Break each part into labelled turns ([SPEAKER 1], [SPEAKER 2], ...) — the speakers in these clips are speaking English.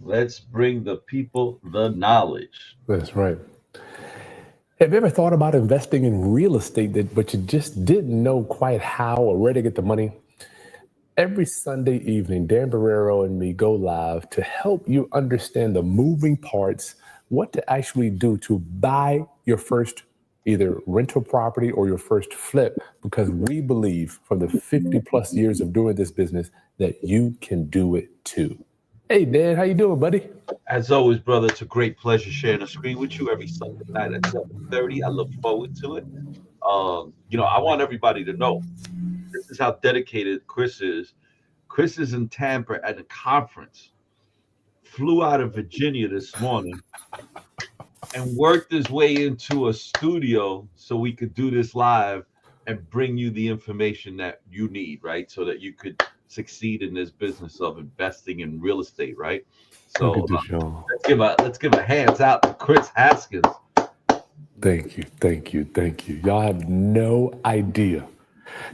[SPEAKER 1] Let's bring the people the knowledge.
[SPEAKER 2] That's right. Have you ever thought about investing in real estate but you just didn't know quite how or where to get the money? Every Sunday evening, Dan Borrero and me go live to help you understand the moving parts, what to actually do to buy your first either rental property or your first flip, because we believe from the 50 plus years of doing this business that you can do it too. Hey Dan, how you doing, buddy?
[SPEAKER 1] As always, brother, it's a great pleasure sharing the screen with you every Sunday night at 7:30. I look forward to it. I want everybody to know this is how dedicated Chris is. Chris is in Tampa at a conference, flew out of Virginia this morning, and worked his way into a studio so we could do this live and bring you the information that you need, right? So that you could succeed in this business of investing in real estate, right?
[SPEAKER 2] Look
[SPEAKER 1] So
[SPEAKER 2] at this, y'all.
[SPEAKER 1] let's give a hands out to Chris Haskins.
[SPEAKER 2] Thank you, thank you, thank you. Y'all have no idea.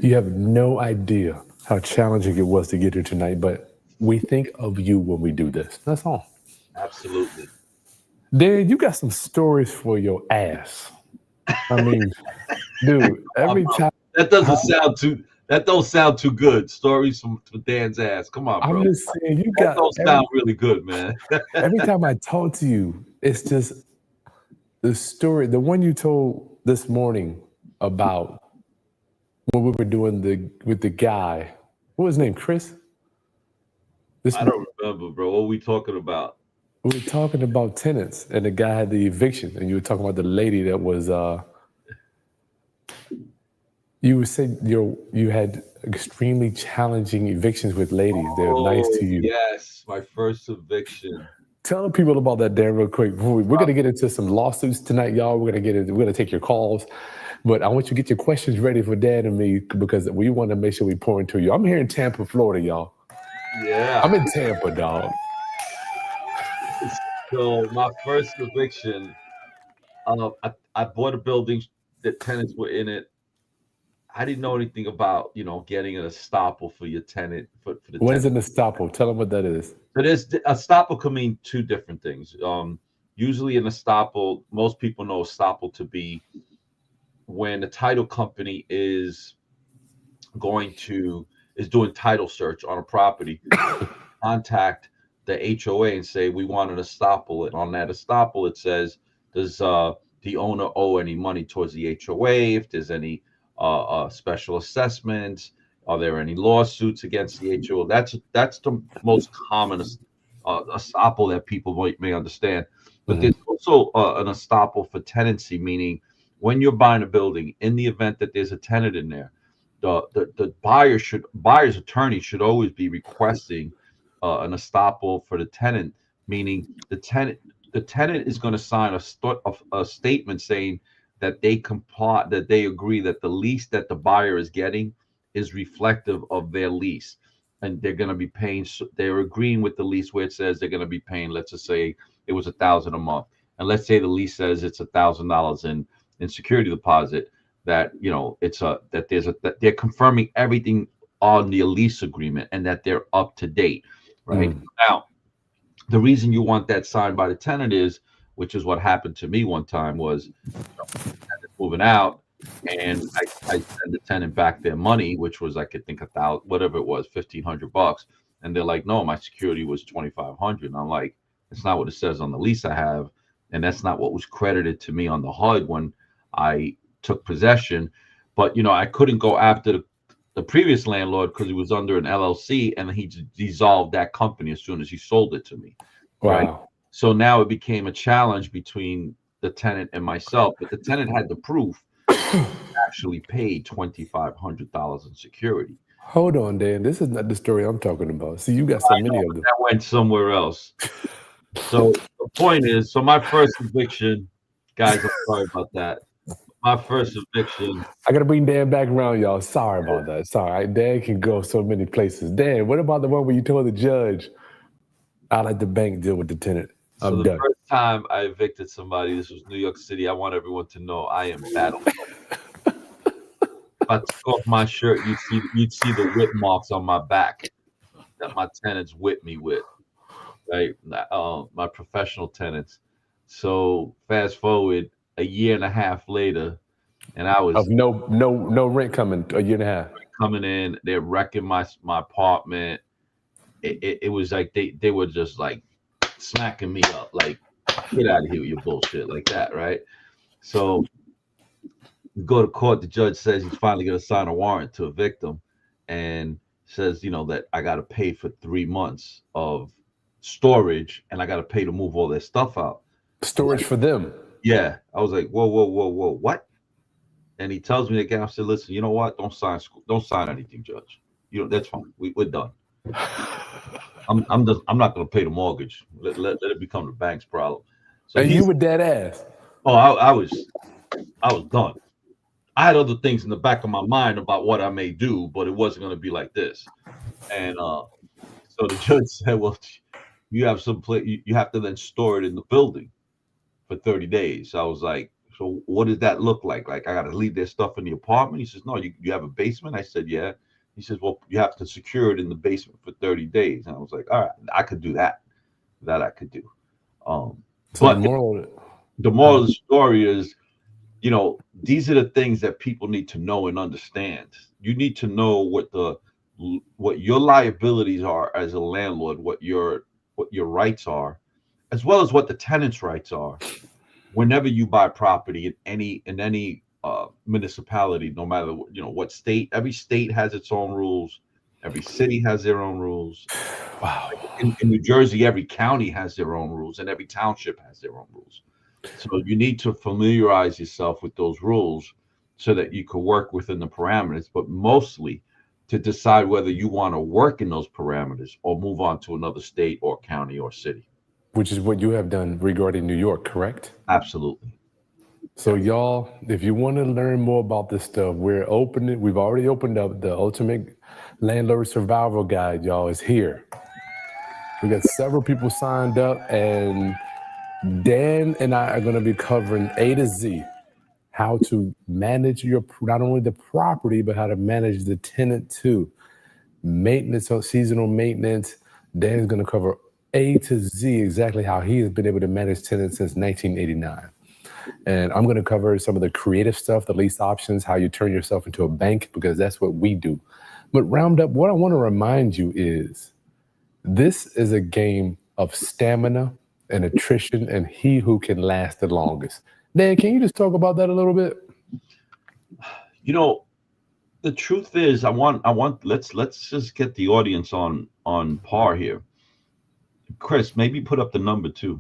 [SPEAKER 2] You have no idea how challenging it was to get here tonight, but we think of you when we do this. That's all.
[SPEAKER 1] Absolutely.
[SPEAKER 2] Dan, you got some stories for your ass. I mean, dude,
[SPEAKER 1] Um,
[SPEAKER 2] every time
[SPEAKER 1] that doesn't sound too. That don't sound too good. Stories from Dan's ass. Come on,
[SPEAKER 2] I'm
[SPEAKER 1] bro.
[SPEAKER 2] just saying, you
[SPEAKER 1] That
[SPEAKER 2] got
[SPEAKER 1] don't sound really good, man.
[SPEAKER 2] every time I talk to you, it's just the story, the one you told this morning about when we were doing the with the guy. What was his name? Chris? This
[SPEAKER 1] I don't remember, bro. What we talking about?
[SPEAKER 2] We were talking about tenants, and the guy had the eviction, and you were talking about the lady that was. You were saying you had extremely challenging evictions with ladies. They're nice
[SPEAKER 1] Oh
[SPEAKER 2] to you.
[SPEAKER 1] yes, my first eviction.
[SPEAKER 2] Tell the people about that, Dan, real quick. We're gonna get into some lawsuits tonight, y'all. We're gonna take your calls, but I want you to get your questions ready for Dan and me because we want to make sure we pour into you. I'm here in Tampa, Florida, y'all.
[SPEAKER 1] Yeah.
[SPEAKER 2] I'm in Tampa, dog.
[SPEAKER 1] So my first eviction, I bought a building that tenants were in it. I didn't know anything about getting an estoppel for your tenant for the
[SPEAKER 2] What is
[SPEAKER 1] tenant.
[SPEAKER 2] an estoppel? Tell them what that is.
[SPEAKER 1] So there's estoppel can mean two different things. Usually an estoppel, most people know estoppel to be when the title company going to is doing title search on a property, contact the HOA and say we want an estoppel, and on that estoppel it says does the owner owe any money towards the HOA, if there's any special assessments, are there any lawsuits against the HOA. That's the most common estoppel that people may understand. But
[SPEAKER 2] Mhm.
[SPEAKER 1] there's also an estoppel for tenancy, meaning when you're buying a building, in the event that there's a tenant in there, the buyer's attorney should always be requesting an estoppel for the tenant, meaning the tenant is going to sign a statement saying that they comply, that they agree that the lease that the buyer is getting is reflective of their lease, and they're going to be paying. They're agreeing with the lease where it says they're going to be paying. Let's just say it was 1,000 a month, and let's say the lease says it's $1,000 in security deposit. That it's that they're confirming everything on the lease agreement and that they're up to date, right?
[SPEAKER 2] Mm.
[SPEAKER 1] Now, the reason you want that signed by the tenant is, which is what happened to me one time, was moving out, and I send the tenant back their money, which was I could think 1,000, whatever it was, $1,500, and they're like, no, my security was 2,500. And I'm like, it's not what it says on the lease I have, and that's not what was credited to me on the HUD when I took possession. But I couldn't go after the previous landlord because he was under an LLC, and he dissolved that company as soon as he sold it to me, right?
[SPEAKER 2] Wow.
[SPEAKER 1] So now it became a challenge between the tenant and myself, but the tenant had the proof actually paid $2,500 in security.
[SPEAKER 2] Hold on, Dan. This is not the story I'm talking about. See, you got so
[SPEAKER 1] I
[SPEAKER 2] many
[SPEAKER 1] know,
[SPEAKER 2] of
[SPEAKER 1] but
[SPEAKER 2] them.
[SPEAKER 1] that went somewhere else. So the point is, so my first eviction, guys, I'm sorry about that. My first eviction,
[SPEAKER 2] I gotta bring Dan back around, y'all. Sorry about that. Sorry. Dan can go so many places. Dan, what about the one where you told the judge, I let the bank deal with the tenant?
[SPEAKER 1] so
[SPEAKER 2] I'm
[SPEAKER 1] the
[SPEAKER 2] done.
[SPEAKER 1] first time I evicted somebody, this was New York City. I want everyone to know I am battle. If I took off my shirt, you'd see the whip marks on my back that my tenants whipped me with. right? My professional tenants. So fast forward a year and a half later, and I
[SPEAKER 2] Of
[SPEAKER 1] was
[SPEAKER 2] no rent coming a year and a half.
[SPEAKER 1] coming in. They're wrecking my apartment. It was like they were just like smacking me up, like get out of here with your bullshit, like that, right? So we go to court. The judge says he's finally going to sign a warrant to evict them, and says that I got to pay for 3 months of storage, and I got to pay to move all their stuff out.
[SPEAKER 2] Storage for them.
[SPEAKER 1] Yeah, I was like, whoa, whoa, whoa, whoa, what? And he tells me again. I said, listen, you know what? Don't sign anything, judge. That's fine. We're done. I'm not going to pay the mortgage. Let it become the bank's problem. So
[SPEAKER 2] And you were dead ass.
[SPEAKER 1] oh, I was done. I had other things in the back of my mind about what I may do, but it wasn't going to be like this. And so the judge said, well, you have some place. You have to then store it in the building for 30 days. I was like, so what does that look like? Like I got to leave their stuff in the apartment? He says, no, you have a basement? I said, yeah. He says, well, you have to secure it in the basement for 30 days. And I was like, all right, I could do that. That I could do.
[SPEAKER 2] So
[SPEAKER 1] but
[SPEAKER 2] the moral
[SPEAKER 1] of the story is, these are the things that people need to know and understand. You need to know what your liabilities are as a landlord, what your rights are, as well as what the tenant's rights are. Whenever you buy property in any municipality, no matter what state, every state has its own rules. Every city has their own rules.
[SPEAKER 2] Wow.
[SPEAKER 1] In New Jersey, every county has their own rules, and every township has their own rules. So you need to familiarize yourself with those rules so that you can work within the parameters, but mostly to decide whether you want to work in those parameters or move on to another state or county or city.
[SPEAKER 2] Which is what you have done regarding New York, correct?
[SPEAKER 1] Absolutely.
[SPEAKER 2] So y'all, if you want to learn more about this stuff, we've already opened up the Ultimate Landlord Survival Guide, y'all, is here. We got several people signed up, and Dan and I are going to be covering A to Z, how to manage not only the property, but how to manage the tenant too. Maintenance, seasonal maintenance. Dan's going to cover A to Z, exactly how he has been able to manage tenants since 1989. And I'm going to cover some of the creative stuff, the lease options, how you turn yourself into a bank, because that's what we do. But round up, what I want to remind you is this is a game of stamina and attrition, and he who can last the longest. Dan, can you just talk about that a little bit?
[SPEAKER 1] The truth is, let's just get the audience on par here. Chris, maybe put up the number too.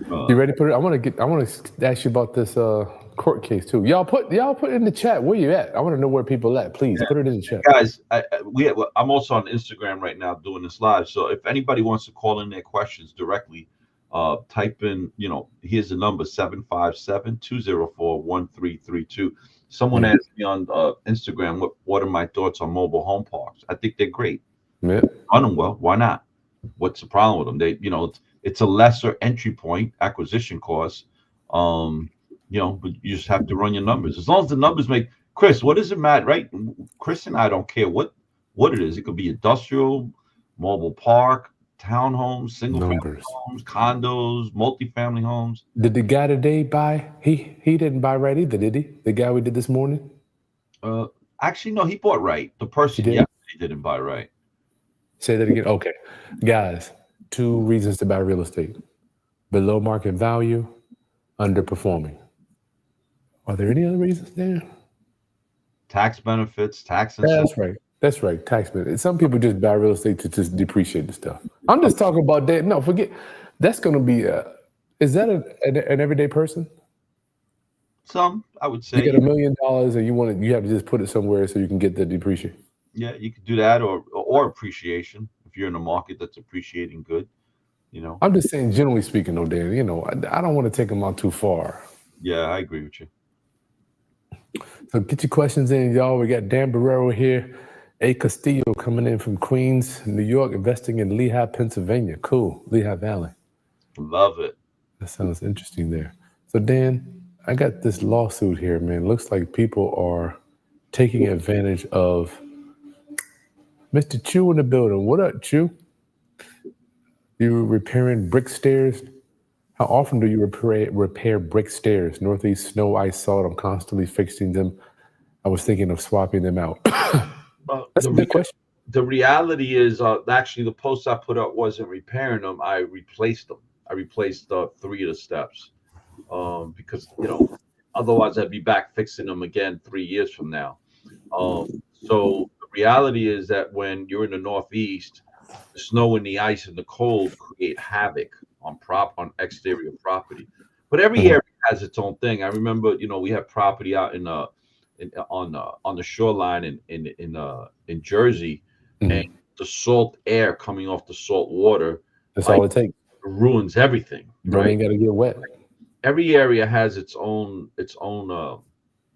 [SPEAKER 2] You ready to put it? I want to ask you about this court case too. Y'all put it in the chat. Where you at? I want to know where people at. Please put it in the chat,
[SPEAKER 1] guys. I'm also on Instagram right now doing this live. So if anybody wants to call in their questions directly, type in. Here's the number 757-204-1332. Someone asked me on Instagram what are my thoughts on mobile home parks. I think they're great.
[SPEAKER 2] Yeah.
[SPEAKER 1] Run them well. Why not? What's the problem with them? It's a lesser entry point acquisition cost. But you just have to run your numbers. As long as the numbers make Chris, what does it matter, right? Chris and I don't care what it is. It could be industrial, mobile park, townhomes, single family homes, condos, multifamily homes.
[SPEAKER 2] Did the guy today buy? He didn't buy right either, did he? The guy we did this morning?
[SPEAKER 1] Actually, no, he bought right. The person he didn't buy right.
[SPEAKER 2] Say that again. Okay. Guys, 2 reasons to buy real estate. Below market value, underperforming. Are there any other reasons there?
[SPEAKER 1] Tax benefits, tax incentives.
[SPEAKER 2] That's right. Tax benefits. Some people just buy real estate to just depreciate the stuff. I'm just talking about that. No, forget. That's going to be, is that an everyday person?
[SPEAKER 1] Some, I would say.
[SPEAKER 2] You get $1 million and you have to just put it somewhere so you can get the depreciation.
[SPEAKER 1] Yeah, you could do that or appreciation if you're in a market that's appreciating good,
[SPEAKER 2] I'm just saying, generally speaking, though, Dan, I don't want to take them out too far.
[SPEAKER 1] Yeah, I agree with you.
[SPEAKER 2] So get your questions in, y'all. We got Dan Borrero here. A. Castillo coming in from Queens, New York, investing in Lehigh, Pennsylvania. Cool. Lehigh Valley.
[SPEAKER 1] Love it.
[SPEAKER 2] That sounds interesting there. So, Dan, I got this lawsuit here, man. Looks like people are taking advantage of Mr. Chu in the building. What up, Chu? You repairing brick stairs? How often do you repair brick stairs? Northeast snow, ice, salt. I'm constantly fixing them. I was thinking of swapping them out. That's
[SPEAKER 1] The
[SPEAKER 2] a good question.
[SPEAKER 1] the reality is, actually, the post I put up wasn't repairing them. I replaced them. I replaced three of the steps, because otherwise I'd be back fixing them again 3 years from now. So the reality is that when you're in the Northeast, the snow and the ice and the cold create havoc on exterior property. But every
[SPEAKER 2] Mhm.
[SPEAKER 1] area has its own thing. I remember, we had property out on the shoreline in Jersey, and
[SPEAKER 2] Mhm.
[SPEAKER 1] the salt air coming off the salt water
[SPEAKER 2] That's
[SPEAKER 1] like
[SPEAKER 2] all it takes.
[SPEAKER 1] ruins everything,
[SPEAKER 2] Don't
[SPEAKER 1] right?
[SPEAKER 2] ain't got to get wet.
[SPEAKER 1] Every area has its own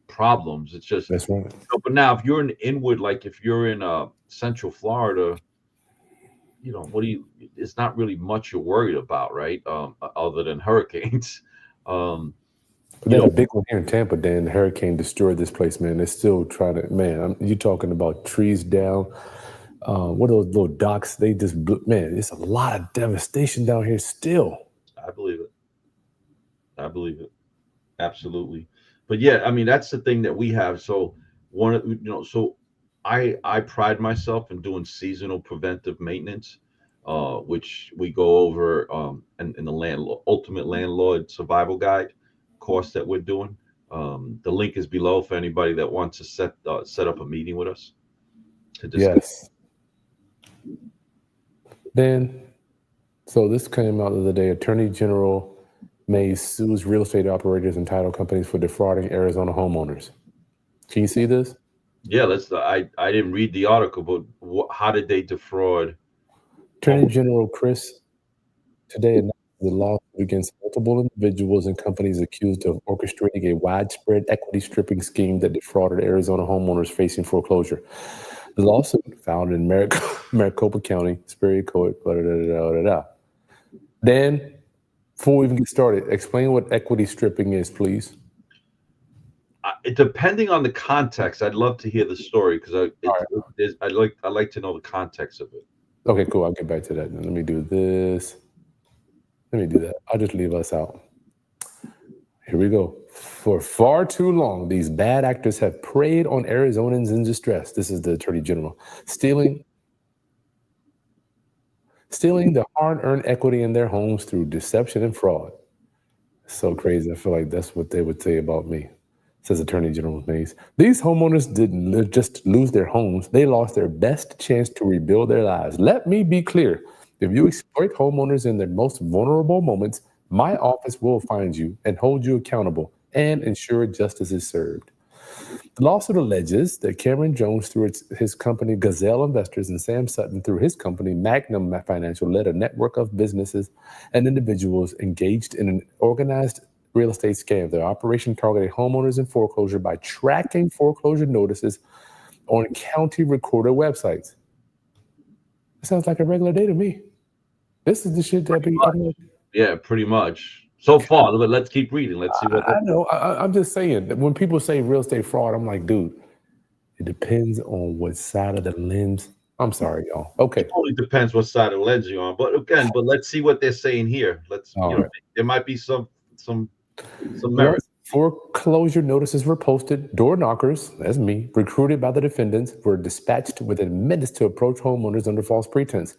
[SPEAKER 1] problems. It's just,
[SPEAKER 2] That's right.
[SPEAKER 1] but now if you're in inward, like if you're in Central Florida, what do you? It's not really much you're worried about, right? Other than hurricanes. um,
[SPEAKER 2] They
[SPEAKER 1] you
[SPEAKER 2] had
[SPEAKER 1] know,
[SPEAKER 2] a big one here in Tampa. Then the hurricane destroyed this place, man. They're still trying to, man. You talking about trees down? What are those little docks? They just, man. It's a lot of devastation down here still.
[SPEAKER 1] I believe it. I believe it. Absolutely. But yeah, I mean that's the thing that we have. So so I pride myself in doing seasonal preventive maintenance, which we go over in the ultimate landlord survival guide course that we're doing. The link is below for anybody that wants to set up a meeting with us to discuss.
[SPEAKER 2] Yes. Then, so this came out the other day. Attorney General Mays sues real estate operators and title companies for defrauding Arizona homeowners. Can you see this?
[SPEAKER 1] Yeah, I didn't read the article, but how did they defraud
[SPEAKER 2] Attorney
[SPEAKER 1] home?
[SPEAKER 2] General Chris today announced the lawsuit against multiple individuals and companies accused of orchestrating a widespread equity stripping scheme that defrauded Arizona homeowners facing foreclosure. The lawsuit, filed in Maricopa County, Superior Court, blah, blah, blah, blah, blah, blah. Dan, before we even get started, explain what equity stripping is, please.
[SPEAKER 1] Depending on the context, I'd love to hear the story because I like to know the context of it.
[SPEAKER 2] Okay, cool. I'll get back to that. Now, let me do this. Let me do that. I'll just leave us out. Here we go. For far too long, these bad actors have preyed on Arizonans in distress. This is the Attorney General. Stealing the hard-earned equity in their homes through deception and fraud. So crazy. I feel like that's what they would say about me, says Attorney General Mays. These homeowners didn't just lose their homes. They lost their best chance to rebuild their lives. Let me be clear. If you exploit homeowners in their most vulnerable moments, my office will find you and hold you accountable and ensure justice is served. The lawsuit alleges that Cameron Jones, through his company Gazelle Investors, and Sam Sutton, through his company Magnum Financial, led a network of businesses and individuals engaged in an organized real estate scam. Their operation targeted homeowners in foreclosure by tracking foreclosure notices on county recorder websites. It sounds like a regular day to me. This is the shit that be.
[SPEAKER 1] Yeah, pretty much. So far, but let's keep reading. Let's see what.
[SPEAKER 2] I know. I'm just saying that when people say real estate fraud, I'm like, dude, it depends on what side of the lens. I'm sorry, y'all. Okay.
[SPEAKER 1] It only depends what side of the lens you're on. But again, let's see what they're saying here.
[SPEAKER 2] All right.
[SPEAKER 1] There might be some merit.
[SPEAKER 2] Foreclosure notices were posted. Door knockers, that's me, recruited by the defendants, were dispatched within minutes to approach homeowners under false pretense.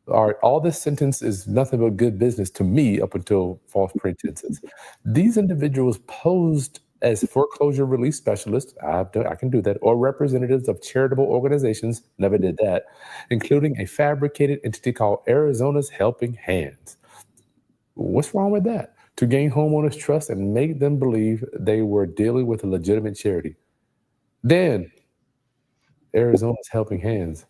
[SPEAKER 2] All this sentence is nothing but good business to me up until false pretenses. These individuals posed as foreclosure relief specialists, I can do that, or representatives of charitable organizations, never did that, including a fabricated entity called Arizona's Helping Hands. What's wrong with that? To gain homeowners' trust and make them believe they were dealing with a legitimate charity. Then, Arizona's Helping Hands.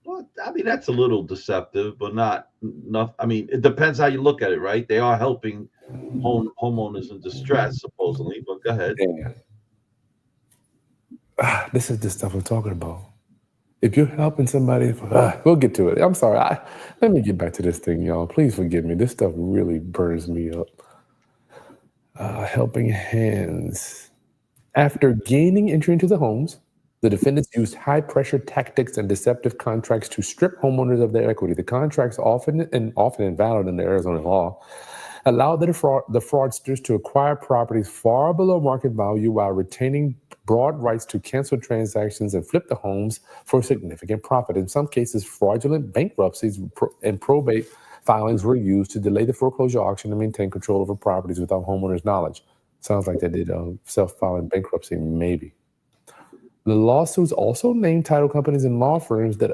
[SPEAKER 1] Well, I mean, that's a little deceptive, but not. I mean, it depends how you look at it, right? They are helping homeowners in distress, supposedly. But go ahead.
[SPEAKER 2] This is the stuff I'm talking about. If you're helping somebody, we'll get to it. I'm sorry. Let me get back to this thing, y'all. Please forgive me. This stuff really burns me up. Helping Hands. After gaining entry into the homes, The defendants used high-pressure tactics and deceptive contracts to strip homeowners of their equity. The contracts, often invalid under Arizona law, allowed the fraudsters to acquire properties far below market value while retaining broad rights to cancel transactions and flip the homes for significant profit. In some cases, fraudulent bankruptcies and probate filings were used to delay the foreclosure auction and maintain control over properties without homeowners' knowledge. Sounds like they did self-filing bankruptcy, maybe. The lawsuits also named title companies and law firms that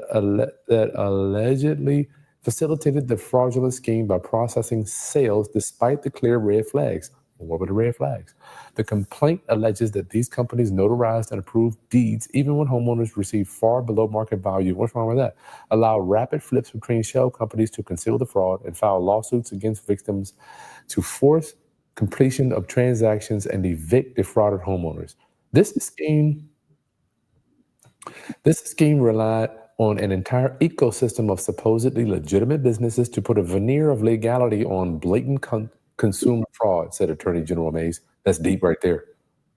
[SPEAKER 2] allegedly facilitated the fraudulent scheme by processing sales despite the clear red flags. What were the red flags? The complaint alleges that these companies notarized and approved deeds even when homeowners received far below market value. What's wrong with that? Allow rapid flips between shell companies to conceal the fraud and file lawsuits against victims to force completion of transactions and evict defrauded homeowners. This scheme relied on an entire ecosystem of supposedly legitimate businesses to put a veneer of legality on blatant consumer fraud, said Attorney General Mays. That's deep right there.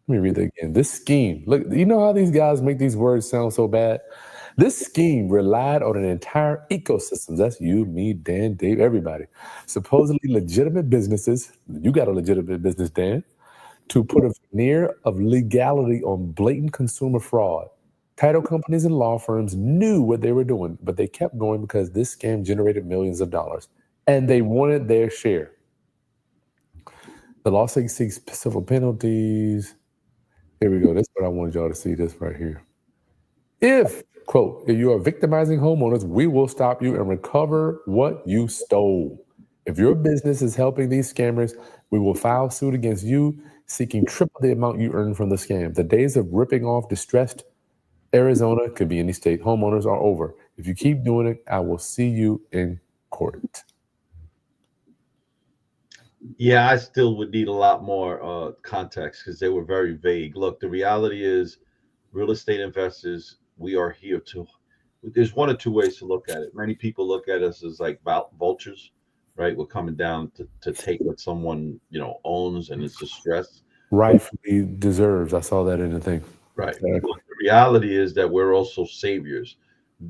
[SPEAKER 2] Let me read that again. This scheme, look, you know how these guys make these words sound so bad? This scheme relied on an entire ecosystem. That's you, me, Dan, Dave, everybody. Supposedly legitimate businesses. You got a legitimate business, Dan, to put a veneer of legality on blatant consumer fraud. Title companies and law firms knew what they were doing, but they kept going because this scam generated millions of dollars, and they wanted their share. The lawsuit seeks civil penalties. Here we go. This is what I wanted y'all to see, this right here. If, quote, if you are victimizing homeowners, we will stop you and recover what you stole. If your business is helping these scammers, we will file suit against you, seeking triple the amount you earned from the scam. The days of ripping off distressed Arizona, could be any state, homeowners are over. If you keep doing it, I will see you in court.
[SPEAKER 1] Yeah, I still would need a lot more context because they were very vague. Look, the reality is, real estate investors, we are here to. There's one or two ways to look at it. Many people look at us as like vultures, right? We're coming down to take what someone owns and is distressed.
[SPEAKER 2] Rightfully deserves. I saw that in the thing.
[SPEAKER 1] Right. Exactly. Look, the reality is that we're also saviors.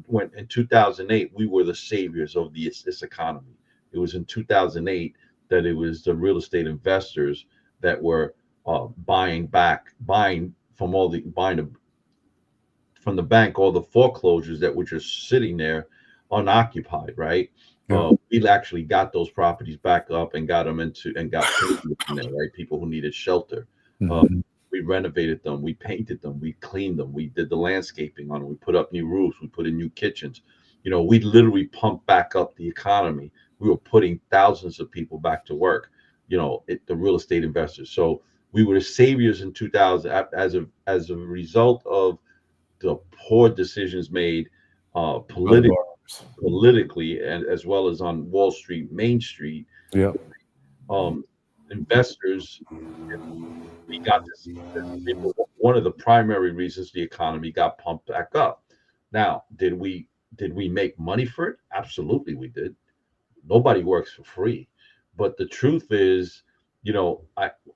[SPEAKER 1] When in 2008, we were the saviors of this economy. It was in 2008 that it was the real estate investors that were buying from the bank all the foreclosures that were just sitting there unoccupied, right? Yeah. We actually got those properties back up and got them got people in there, right? People who needed shelter. Mm-hmm. We renovated them, we painted them, we cleaned them, we did the landscaping on them, we put up new roofs, we put in new kitchens. We literally pumped back up the economy. We were putting thousands of people back to work, the real estate investors. So we were the saviors in 2000 as a result of the poor decisions made politically and as well as on Wall Street, Main Street.
[SPEAKER 2] Yeah.
[SPEAKER 1] Investors, we got this. One of the primary reasons the economy got pumped back up. Now, did we make money for it? Absolutely, we did. Nobody works for free. But the truth is,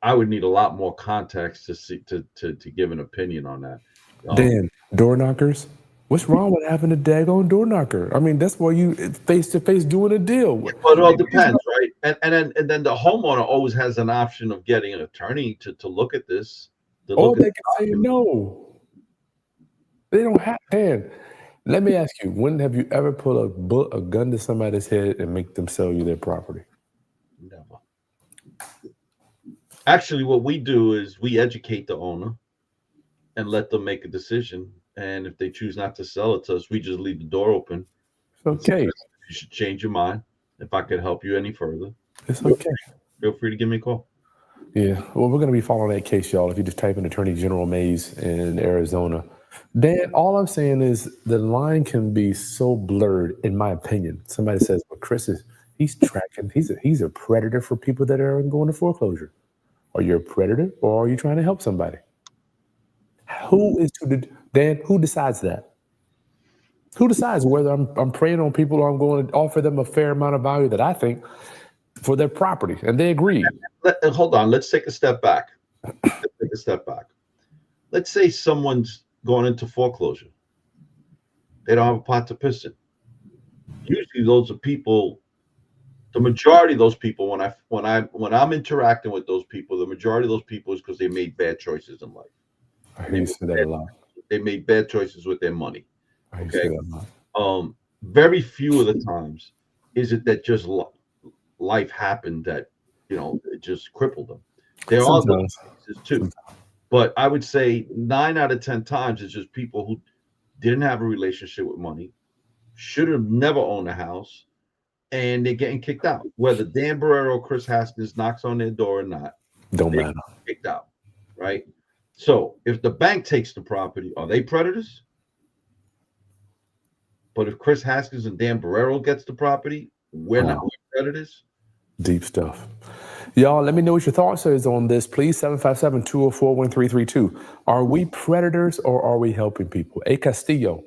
[SPEAKER 1] I would need a lot more context to give an opinion on that.
[SPEAKER 2] Dan, door knockers. What's wrong with having a daggone door knocker? I mean, that's where you face to face doing a deal.
[SPEAKER 1] Well, it all depends, right? And then the homeowner always has an option of getting an attorney to look at this.
[SPEAKER 2] Or they can say no. They don't have. Dan, let me ask you: when have you ever put a gun to somebody's head and make them sell you their property?
[SPEAKER 1] Never. Actually, what we do is we educate the owner and let them make a decision. And if they choose not to sell it to us, we just leave the door open.
[SPEAKER 2] Okay.
[SPEAKER 1] You should change your mind. If I could help you any further,
[SPEAKER 2] it's okay.
[SPEAKER 1] Feel free to give me a call.
[SPEAKER 2] Yeah. Well, we're going to be following that case, y'all. If you just type in Attorney General Mays in Arizona. Dan, all I'm saying is the line can be so blurred, in my opinion. Somebody says, well, Kris he's tracking. He's a predator for people that are going to foreclosure. Are you a predator or are you trying to help somebody? Dan, who decides that? Who decides whether I'm preying on people or I'm going to offer them a fair amount of value that I think for their property? And they agree.
[SPEAKER 1] Hold on. Let's take a step back. Let's say someone's going into foreclosure. They don't have a pot to piss in. Usually, those are people. The majority of those people, when I'm interacting with those people, the majority of those people is because they made bad choices in life.
[SPEAKER 2] I
[SPEAKER 1] And
[SPEAKER 2] hear you say that a lot.
[SPEAKER 1] they made bad choices with their money.
[SPEAKER 2] I hear you
[SPEAKER 1] Okay.
[SPEAKER 2] say that a lot.
[SPEAKER 1] Very few of the times is it that just life happened that it just crippled them. There are those
[SPEAKER 2] Sometimes.
[SPEAKER 1] cases too, but I would say 9 out of 10 times it's just people who didn't have a relationship with money, should have never owned a house, and they're getting kicked out. Whether Dan Borrero or Chris Haskins knocks on their door or not,
[SPEAKER 2] Don't
[SPEAKER 1] they're
[SPEAKER 2] matter.
[SPEAKER 1] kicked out, right? So if the bank takes the property, are they predators? But if Chris Haskins and Dan Borrero gets the property, we're not predators.
[SPEAKER 2] Deep stuff. Y'all, let me know what your thoughts is on this, please. 757-204-1332. Are we predators or are we helping people? Hey, Castillo,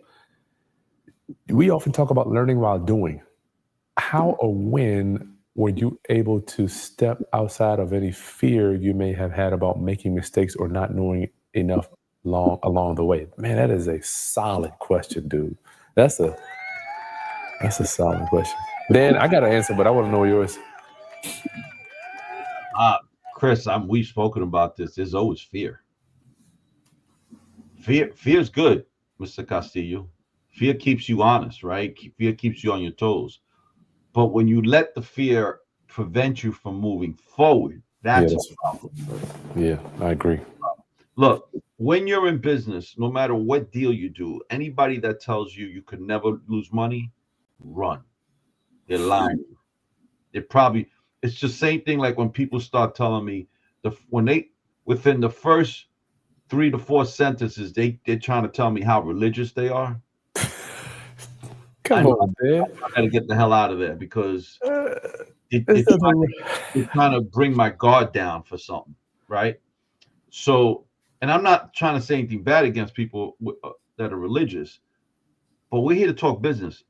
[SPEAKER 2] we often talk about learning while doing. How or when were you able to step outside of any fear you may have had about making mistakes or not knowing enough along the way? Man, that is a solid question, dude. That's a solid question. Dan, I got an answer, but I want to know yours.
[SPEAKER 1] Chris, we've spoken about this. There's always fear. Fear's good, Mr. Castillo. Fear keeps you honest, right? Fear keeps you on your toes. But when you let the fear prevent you from moving forward, that's a problem.
[SPEAKER 2] Yeah, I agree.
[SPEAKER 1] Look, when you're in business, no matter what deal you do, anybody that tells you you could never lose money, run. They're lying. It's the same thing like when people start telling me within the first 3 to 4 sentences, they're trying to tell me how religious they are.
[SPEAKER 2] Come on, man.
[SPEAKER 1] I gotta get the hell out of there because they're trying to bring my guard down for something, right? So, and I'm not trying to say anything bad against people that are religious, but we're here to talk business.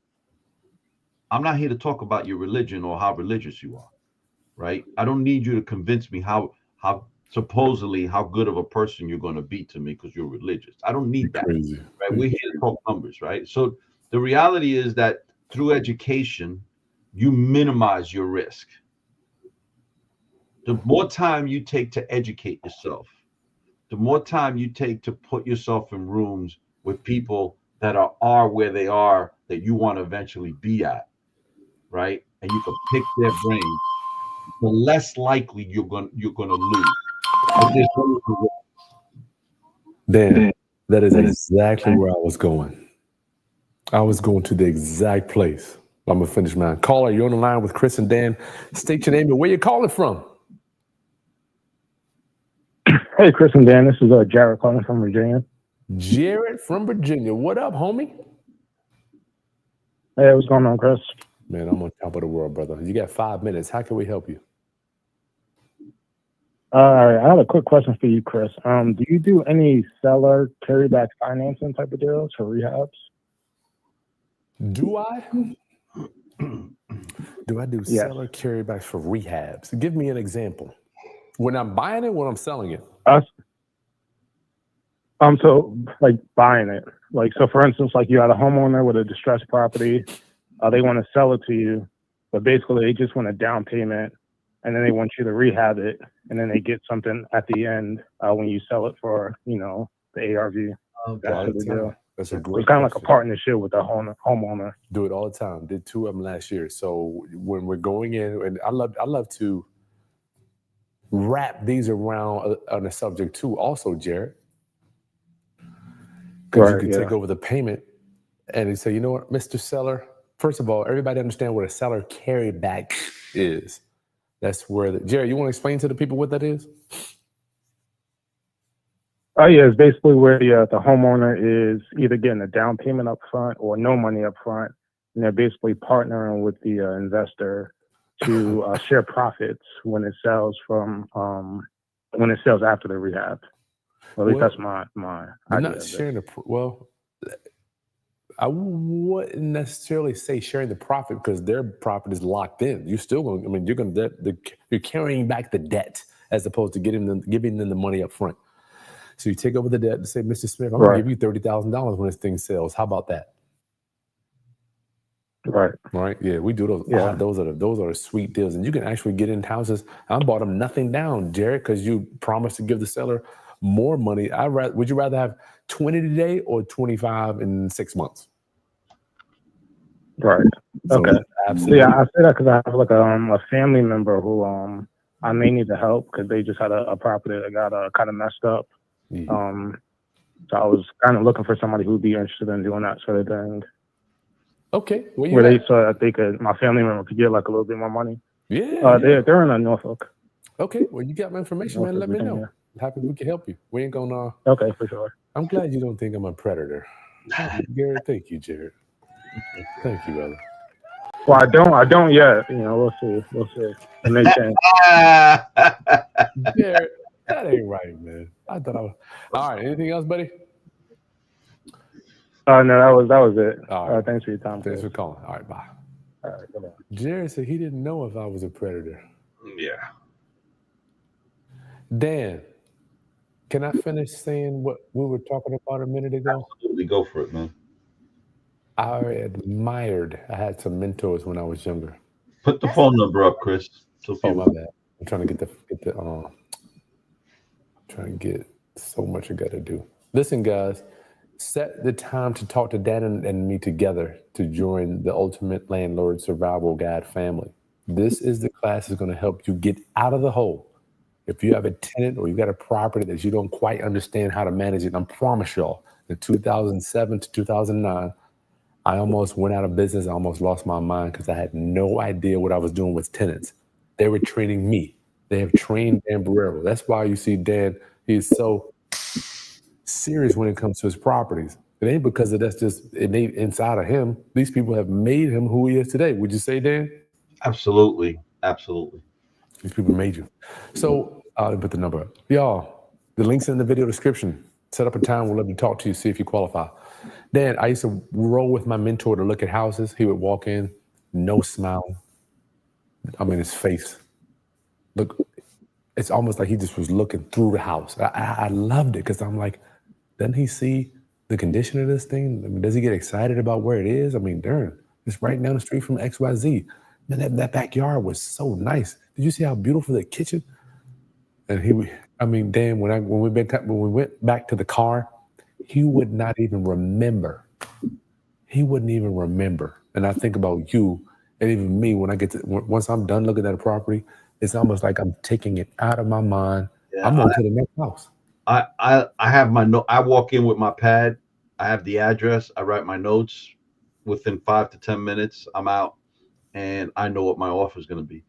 [SPEAKER 1] I'm not here to talk about your religion or how religious you are, right? I don't need you to convince me how supposedly how good of a person you're going to be to me because you're religious. I don't need that, right? We're here to talk numbers, right? So the reality is that through education, you minimize your risk. The more time you take to educate yourself, the more time you take to put yourself in rooms with people that are where they are that you want to eventually be at, right? And you can pick their brain, the less likely you're gonna lose.
[SPEAKER 2] Dan, that is exactly where I was going. I was going to the exact place. I'm gonna finish mine. Caller, you're on the line with Chris and Dan. State your name and where you're calling from.
[SPEAKER 3] Hey, Chris and Dan, this is Jared calling from Virginia.
[SPEAKER 2] Jared from Virginia. What up, homie?
[SPEAKER 3] Hey, what's going on, Chris?
[SPEAKER 2] Man, I'm on top of the world, brother. You got 5 minutes. How can we help you?
[SPEAKER 3] All right, I have a quick question for you, Chris. Do you do any seller carryback financing type of deals for rehabs?
[SPEAKER 2] Do I? Do I do seller carrybacks for rehabs? Give me an example. When I'm buying it, when I'm selling it?
[SPEAKER 3] So like buying it. Like, so for instance, like you had a homeowner with a distressed property, they want to sell it to you, but basically they just want a down payment and then they want you to rehab it and then they get something at the end when you sell it for, the ARV. That's what they do.
[SPEAKER 2] That's a great
[SPEAKER 3] It's kind of like a partnership with the homeowner.
[SPEAKER 2] Do it all the time. Did 2 of them last year. So when we're going in, and I love to wrap these around on a subject too, also, Jared. Because you can take over the payment and you say, you know what, Mr. Seller, first of all, everybody understand what a seller carryback is. That's where Jared, you want to explain to the people what that is?
[SPEAKER 3] Oh yeah, it's basically where the homeowner is either getting a down payment up front or no money up front, and they're basically partnering with the investor to share profits when it sells after the rehab. Well, at least that's my idea.
[SPEAKER 2] Not sharing I wouldn't necessarily say sharing the profit because their profit is locked in. You're still going. I mean, you're carrying back the debt as opposed to giving them the money up front. So you take over the debt and say, Mr. Smith, I'm going to give you $30,000 when this thing sells. How about that?
[SPEAKER 3] Right.
[SPEAKER 2] Right. Yeah, we do those.
[SPEAKER 3] Yeah.
[SPEAKER 2] Those are the sweet deals, and you can actually get into houses. I bought them nothing down, Jared, because you promised to give the seller more money. Would you rather have 20 today or 25 in 6 months?
[SPEAKER 3] Right.
[SPEAKER 2] So,
[SPEAKER 3] okay.
[SPEAKER 2] Absolutely.
[SPEAKER 3] Yeah, I say that because I have like a family member who I may need the help because they just had a property that got kind of messed up. So I was kind of looking for somebody who would be interested in doing that sort of thing.
[SPEAKER 2] Okay.
[SPEAKER 3] Where they so that they could, my family member could get like a little bit more money.
[SPEAKER 2] Yeah.
[SPEAKER 3] They're in Norfolk.
[SPEAKER 2] Okay. Well, you got my information, man. Let me know. Happy we can help you. We ain't gonna.
[SPEAKER 3] Okay, for sure.
[SPEAKER 2] I'm glad you don't think I'm a predator. Jared, thank you, Jared. Thank you, brother.
[SPEAKER 3] Well, I don't yet. We'll see. It may change.
[SPEAKER 2] Jared, that ain't right, man. I thought I was. All right. Anything else, buddy?
[SPEAKER 3] No, that was it.
[SPEAKER 2] All right.
[SPEAKER 3] Thanks for your time.
[SPEAKER 2] Thanks for calling. All right, bye.
[SPEAKER 3] All right, bye-bye.
[SPEAKER 2] Jared said he didn't know if I was a predator.
[SPEAKER 1] Yeah.
[SPEAKER 2] Dan, can I finish saying what we were talking about a minute ago?
[SPEAKER 1] Absolutely, go for it, man.
[SPEAKER 2] I had some mentors when I was younger.
[SPEAKER 1] Put the phone number up, Chris.
[SPEAKER 2] Oh, my bad. I'm trying to trying to get so much I got to do. Listen, guys, set the time to talk to Dan and me together to join the Ultimate Landlord Survival Guide family. This is the class that's going to help you get out of the hole. If you have a tenant or you got a property that you don't quite understand how to manage it, I promise y'all, in 2007 to 2009, I almost went out of business. I almost lost my mind because I had no idea what I was doing with tenants. They were training me. They have trained Dan Borrero. That's why you see Dan, he's so serious when it comes to his properties. It ain't because that's just innate inside of him. These people have made him who he is today. Would you say, Dan?
[SPEAKER 1] Absolutely.
[SPEAKER 2] These people made you. So I'll put the number up. Y'all, the link's in the video description. Set up a time. We'll let me talk to you, see if you qualify. Dan, I used to roll with my mentor to look at houses. He would walk in, no smile. His face. Look, it's almost like he just was looking through the house. I loved it because I'm like, doesn't he see the condition of this thing? Does he get excited about where it is? Darn, it's right down the street from XYZ. Man, that backyard was so nice. Did you see how beautiful the kitchen? And Dan, when we went back to the car, he would not even remember. He wouldn't even remember. And I think about you and even me when once I'm done looking at a property, it's almost like I'm taking it out of my mind. Yeah, I'm going to the next house.
[SPEAKER 1] I have my note. I walk in with my pad. I have the address. I write my notes. Within 5 to 10 minutes, I'm out, and I know what my offer is going to be.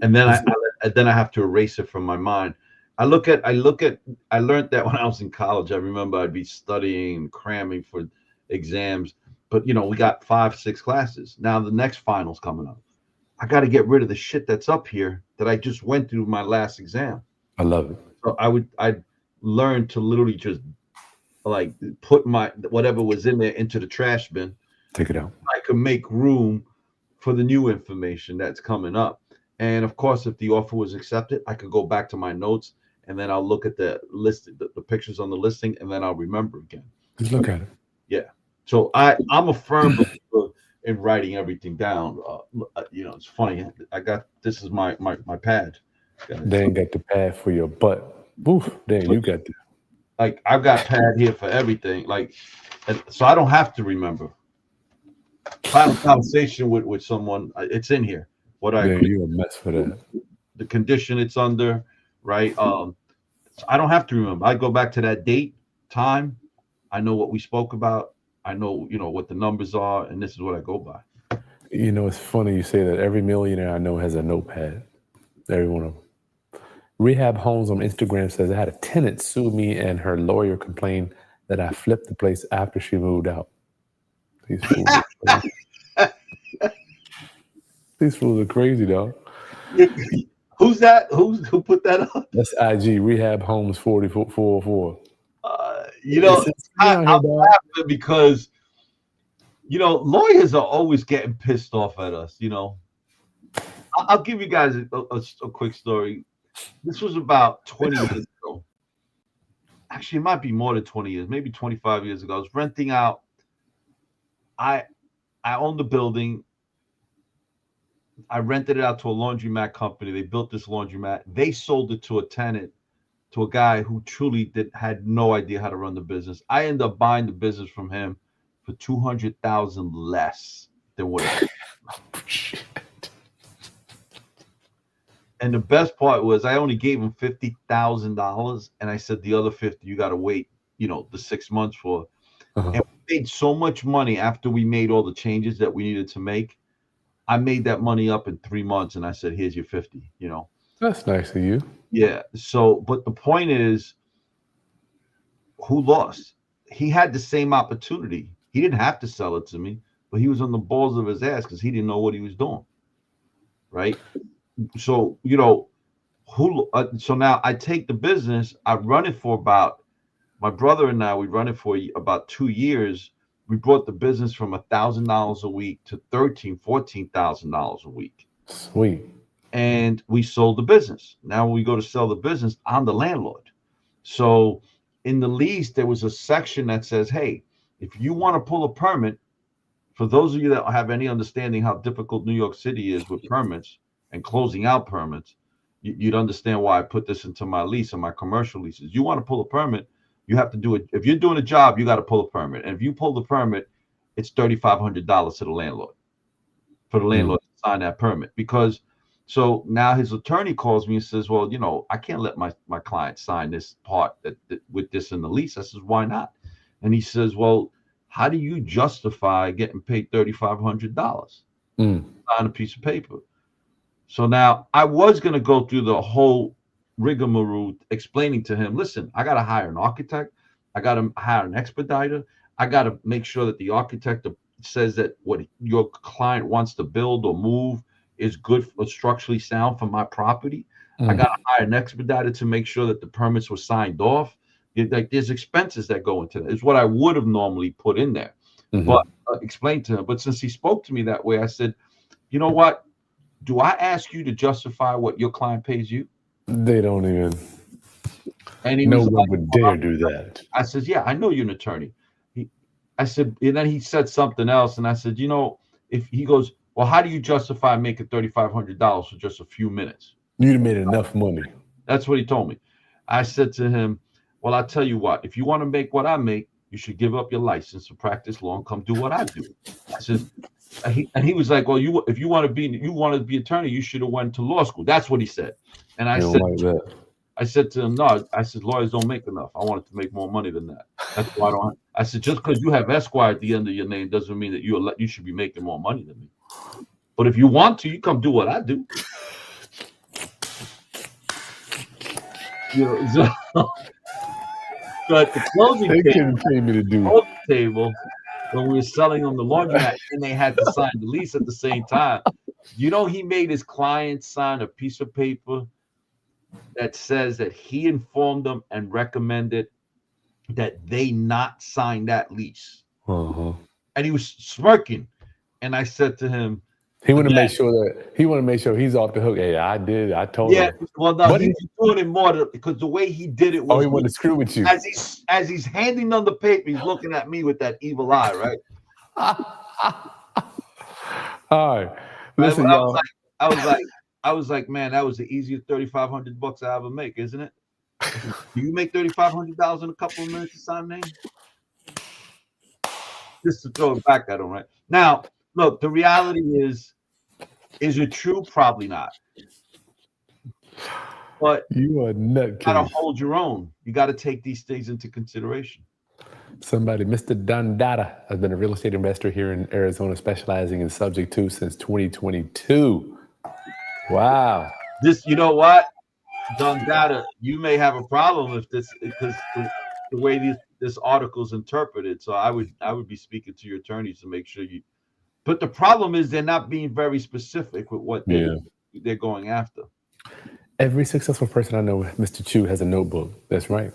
[SPEAKER 1] And then I have to erase it from my mind. I learned that when I was in college. I remember I'd be studying, cramming for exams, but we got 5-6 classes. Now the next final's coming up. I got to get rid of the shit that's up here that I just went through my last exam.
[SPEAKER 2] I love it.
[SPEAKER 1] So I'd learn to literally just like put my whatever was in there into the trash bin.
[SPEAKER 2] Take it out.
[SPEAKER 1] I could make room for the new information that's coming up. And of course, if the offer was accepted, I could go back to my notes and then I'll look at the list, the pictures on the listing, and then I'll remember again.
[SPEAKER 2] Just look at it.
[SPEAKER 1] Yeah. So I'm a firm believer in writing everything down. It's funny. This is my pad.
[SPEAKER 2] Dan got the pad for your butt. Oof, Dan, you got the.
[SPEAKER 1] Like I've got pad here for everything. So I don't have to remember. If I have a conversation with someone, it's in here.
[SPEAKER 2] You're a mess for that.
[SPEAKER 1] The condition it's under, right? So I don't have to remember. I go back to that date, time. I know what we spoke about. I know, what the numbers are, and this is what I go by.
[SPEAKER 2] It's funny you say that. Every millionaire I know has a notepad. Every one of them. Rehab Homes on Instagram says I had a tenant sue me and her lawyer complained that I flipped the place after she moved out. These fools are crazy. These fools are crazy, dog.
[SPEAKER 1] Who's that? Who put that up?
[SPEAKER 2] That's IG, Rehab Homes 4444.
[SPEAKER 1] I'm laughing because, lawyers are always getting pissed off at us, I'll give you guys a quick story. This was about 20 years ago. actually, it might be more than 20 years, maybe 25 years ago. I was renting out. I owned the building. I rented it out to a laundromat company. They built this laundromat. They sold it to a tenant, to a guy who truly had no idea how to run the business. I ended up buying the business from him for $200,000 less than what it was. And the best part was I only gave him $50,000, and I said the other 50 you got to wait, the 6 months for. And we made so much money after we made all the changes that we needed to make. I made that money up in 3 months, and I said, "Here's your 50."
[SPEAKER 2] That's nice of you.
[SPEAKER 1] Yeah. So, but the point is, who lost? He had the same opportunity. He didn't have to sell it to me, but he was on the balls of his ass because he didn't know what he was doing. Right. So, so now I take the business, I run it for my brother and I, we run it for about 2 years. We brought the business from $1,000 a week to $14,000 a week.
[SPEAKER 2] Sweet.
[SPEAKER 1] And we sold the business. Now when we go to sell the business, I'm the landlord. So in the lease, there was a section that says, hey, if you want to pull a permit, for those of you that have any understanding how difficult New York City is with permits and closing out permits, you'd understand why I put this into my lease and my commercial leases. You want to pull a permit, you have to do it. If you're doing a job, you got to pull a permit. And if you pull the permit, it's $3,500 to the landlord, for the landlord to sign that permit. Because so now his attorney calls me and says, well, I can't let my client sign this part that with this in the lease. I says, why not? And he says, well, how do you justify getting paid $3,500 on a piece of paper? So now I was going to go through the whole rigmarole explaining to him, listen, I got to hire an architect. I got to hire an expediter. I got to make sure that the architect says that what your client wants to build or move is good or structurally sound for my property. I got to hire an expediter to make sure that the permits were signed off. Like there's expenses that go into that. It's what I would have normally put in there, but explain to him. But since he spoke to me that way, I said, you know what? Do I ask you to justify what your client pays you?
[SPEAKER 2] They don't even.
[SPEAKER 1] And
[SPEAKER 2] no one would dare do that.
[SPEAKER 1] I said, yeah, I know you're an attorney. I said, and then he said something else, and I said, if he goes, well, how do you justify making $3,500 for just a few minutes?
[SPEAKER 2] You'd made enough money.
[SPEAKER 1] That's what he told me. I said to him, well, I'll tell you what, if you want to make what I make, you should give up your license to practice law and come do what I do. I said, and he was like, well, if you want to be attorney, you should have went to law school. That's what he said. And I said to him, no, I said, lawyers don't make enough. I wanted to make more money than that. That's why I don't. I said, just because you have Esquire at the end of your name doesn't mean that you should be making more money than me. But if you want to, you come do what I do. So at the closing table, when we were selling on the laundromat, and they had to sign the lease at the same time, he made his client sign a piece of paper that says that he informed them and recommended that they not sign that lease. And he was smirking. And I said to him,
[SPEAKER 2] he want to make sure he's off the hook. Hey, I told him.
[SPEAKER 1] Yeah, well, no, he's doing it more because the way he did it was.
[SPEAKER 2] Oh, he wanted to screw with you.
[SPEAKER 1] As he's handing them the paper, he's looking at me with that evil eye, right?
[SPEAKER 2] All right, listen, y'all.
[SPEAKER 1] I was like, man, that was the easiest $3,500 I ever make, isn't it? Do you make $3,500 in a couple of minutes to sign a name? Just to throw it back at him, right? Now, look, the reality is it true? Probably not. But
[SPEAKER 2] you are nutcase.
[SPEAKER 1] You gotta hold your own. You got to take these things into consideration.
[SPEAKER 2] Mr. Dundada has been a real estate investor here in Arizona, specializing in subject to since 2022. Wow.
[SPEAKER 1] You know what, Dundada, you may have a problem if this, because the way this article's interpreted. So I would be speaking to your attorneys to make sure you. But the problem is they're not being very specific with what they're going after.
[SPEAKER 2] Every successful person I know, Mr. Chu, has a notebook. That's right.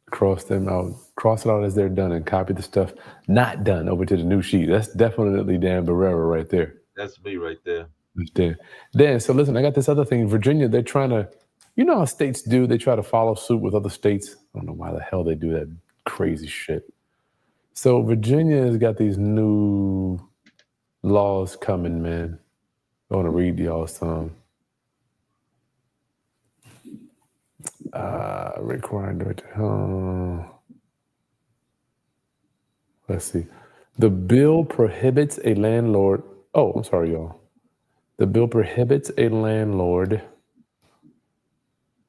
[SPEAKER 2] Cross them out. Cross it out as they're done and copy the stuff not done over to the new sheet. That's definitely Dan Borrero right there.
[SPEAKER 1] That's me right there.
[SPEAKER 2] Dan, so listen, I got this other thing. Virginia, they're trying to You know how states do? They try to follow suit with other states. I don't know why the hell they do that crazy shit. So Virginia has got these new laws coming, man. I want to read y'all some. Let's see. The bill prohibits a landlord. Oh, I'm sorry, y'all. The bill prohibits a landlord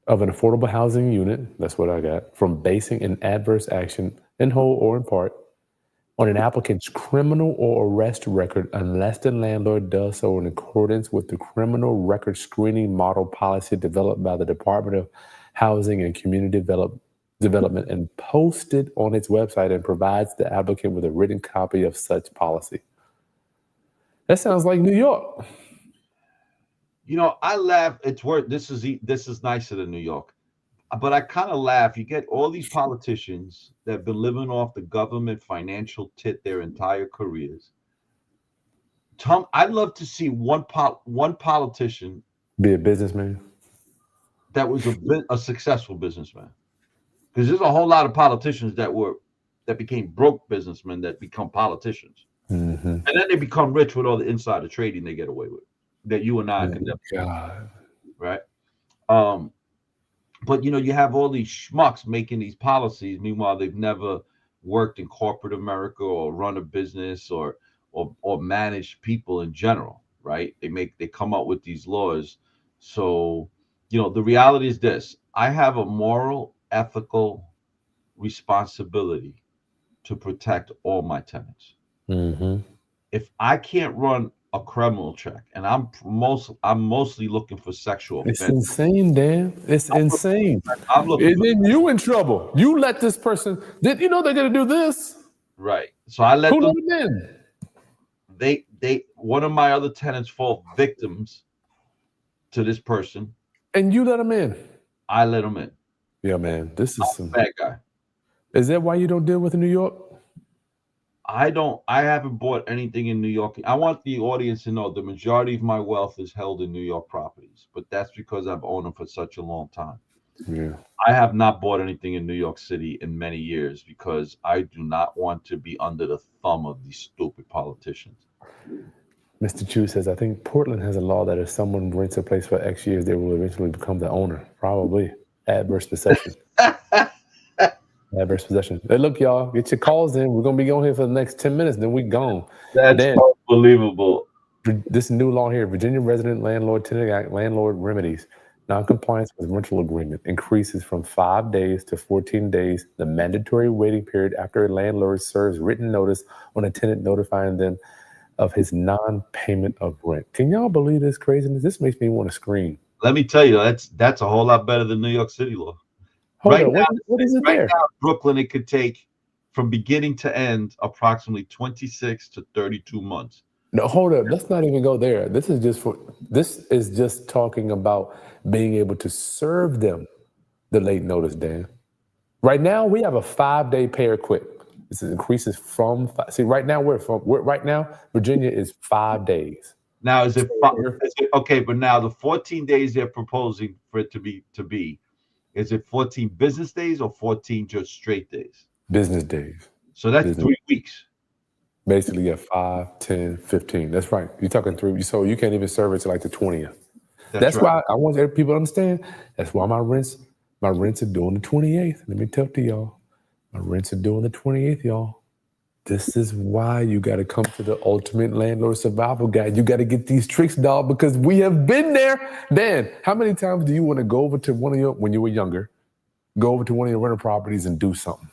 [SPEAKER 2] of an affordable housing unit, that's what I got, from basing an adverse action in whole or in part on an applicant's criminal or arrest record unless the landlord does so in accordance with the criminal record screening model policy developed by the Department of Housing and Community Development and posted on its website and provides the applicant with a written copy of such policy. That sounds like New York.
[SPEAKER 1] You know, I laugh. It's worth. This is nicer than New York, but I kind of laugh. You get all these politicians that have been living off the government financial tit their entire careers. Tom, I'd love to see one politician
[SPEAKER 2] be a businessman
[SPEAKER 1] that was a successful businessman, because there's a whole lot of politicians that became broke businessmen that become politicians, and then they become rich with all the insider trading they get away with. That you and I can never, right? But you know, you have all these schmucks making these policies. Meanwhile, they've never worked in corporate America or run a business or managed people in general, right? They come up with these laws. So, you know, the reality is this: I have a moral, ethical responsibility to protect all my tenants. If I can't run a criminal check, and I'm mostly looking for sexual offense.
[SPEAKER 2] It's insane, Dan. It's insane. Then you in trouble. You let this person. You know they're gonna do this,
[SPEAKER 1] right? So I let
[SPEAKER 2] them
[SPEAKER 1] in. They one of my other tenants fall victims to this person,
[SPEAKER 2] and you let them in.
[SPEAKER 1] I let them in.
[SPEAKER 2] Yeah, man. This is some
[SPEAKER 1] bad guy.
[SPEAKER 2] Is that why you don't deal with New York?
[SPEAKER 1] I haven't bought anything in New York. I want the audience to know the majority of my wealth is held in New York properties, but that's because I've owned them for such a long time.
[SPEAKER 2] Yeah.
[SPEAKER 1] I have not bought anything in New York City in many years because I do not want to be under the thumb of these stupid politicians.
[SPEAKER 2] Mr. Chu says, I think Portland has a law that if someone rents a place for X years, they will eventually become the owner. Probably. Adverse possession. Adverse possession. Hey, look, y'all, get your calls in. We're going to be on here for the next 10 minutes, then we gone.
[SPEAKER 1] That's unbelievable.
[SPEAKER 2] This new law here, Virginia Resident Landlord Tenant Act, Landlord Remedies. Non-compliance with rental agreement increases from 5 days to 14 days the mandatory waiting period after a landlord serves written notice on a tenant notifying them of his non-payment of rent. Can y'all believe this craziness? This makes me want to scream.
[SPEAKER 1] Let me tell you, that's a whole lot better than New York City law.
[SPEAKER 2] Hold on, what is it there?
[SPEAKER 1] Now, Brooklyn, it could take from beginning to end approximately 26 to 32 months.
[SPEAKER 2] No, hold up. Let's not even go there. This is just talking about being able to serve them the late notice, Dan. Right now, we have a 5-day pay or quit. This increases from right now Virginia is 5 days.
[SPEAKER 1] Now is it okay? But now the 14 days they're proposing for it to be. Is it 14 business days or 14 just straight days?
[SPEAKER 2] Business days.
[SPEAKER 1] So that's 3 weeks.
[SPEAKER 2] Basically, yeah, 5, 10, 15. That's right. You're talking 3. So you can't even serve it to like the 20th. That's right. Why I want people to understand. That's why my rents are doing the 28th. Let me tell to y'all. My rents are doing the 28th, y'all. This is why you got to come to the Ultimate Landlord Survival Guide. You got to get these tricks, dog, because we have been there. Dan, how many times do you want to go over to when you were younger, go over to one of your rental properties and do something?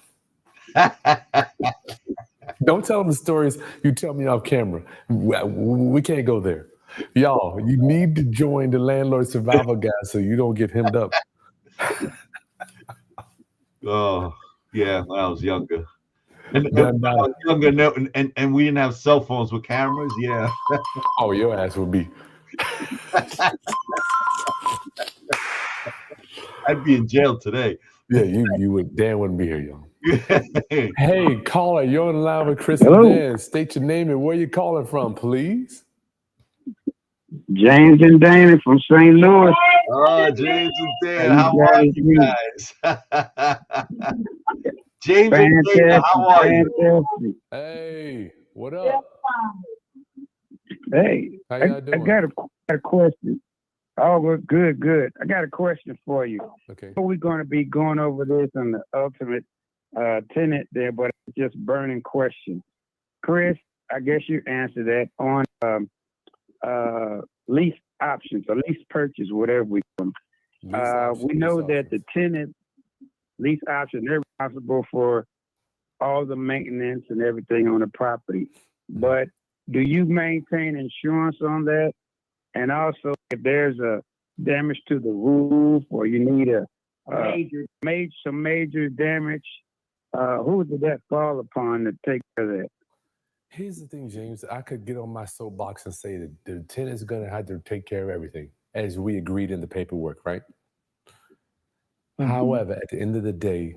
[SPEAKER 2] Don't tell them the stories you tell me off camera. We can't go there. Y'all, you need to join the Landlord Survival Guide so you don't get hemmed up.
[SPEAKER 1] Oh, yeah, when I was younger. And we didn't have cell phones with cameras. Yeah.
[SPEAKER 2] Oh, your ass would be.
[SPEAKER 1] I'd be in jail today.
[SPEAKER 2] Yeah, you would. Dan wouldn't be here, y'all. Hey, caller, you're on the line with Chris
[SPEAKER 3] Hello?
[SPEAKER 2] and Dan. State your name and where you're calling from, please.
[SPEAKER 4] James and Danny from St. Louis.
[SPEAKER 1] Oh, James and Dan,
[SPEAKER 4] You
[SPEAKER 1] how are
[SPEAKER 4] guys
[SPEAKER 1] you
[SPEAKER 4] do
[SPEAKER 1] guys? James and Dana,
[SPEAKER 4] fantastic,
[SPEAKER 1] how are you?
[SPEAKER 4] fantastic.
[SPEAKER 2] Hey, what up?
[SPEAKER 4] Hey,
[SPEAKER 2] How
[SPEAKER 4] I
[SPEAKER 2] y'all doing?
[SPEAKER 4] got a question. Oh, well, good. I got a question for you.
[SPEAKER 2] Okay.
[SPEAKER 4] We're going to be going over this on the ultimate tenant there, but it's just burning question. Chris, I guess you answered that on lease options or lease purchase, whatever we call them. We know that the tenant lease option, they're responsible for all the maintenance and everything on the property. But do you maintain insurance on that? And also, if there's a damage to the roof or you need some major damage, who did that fall upon to take care of that?
[SPEAKER 2] Here's the thing, James. I could get on my soapbox and say that the tenant's going to have to take care of everything, as we agreed in the paperwork, right? Mm-hmm. However, at the end of the day,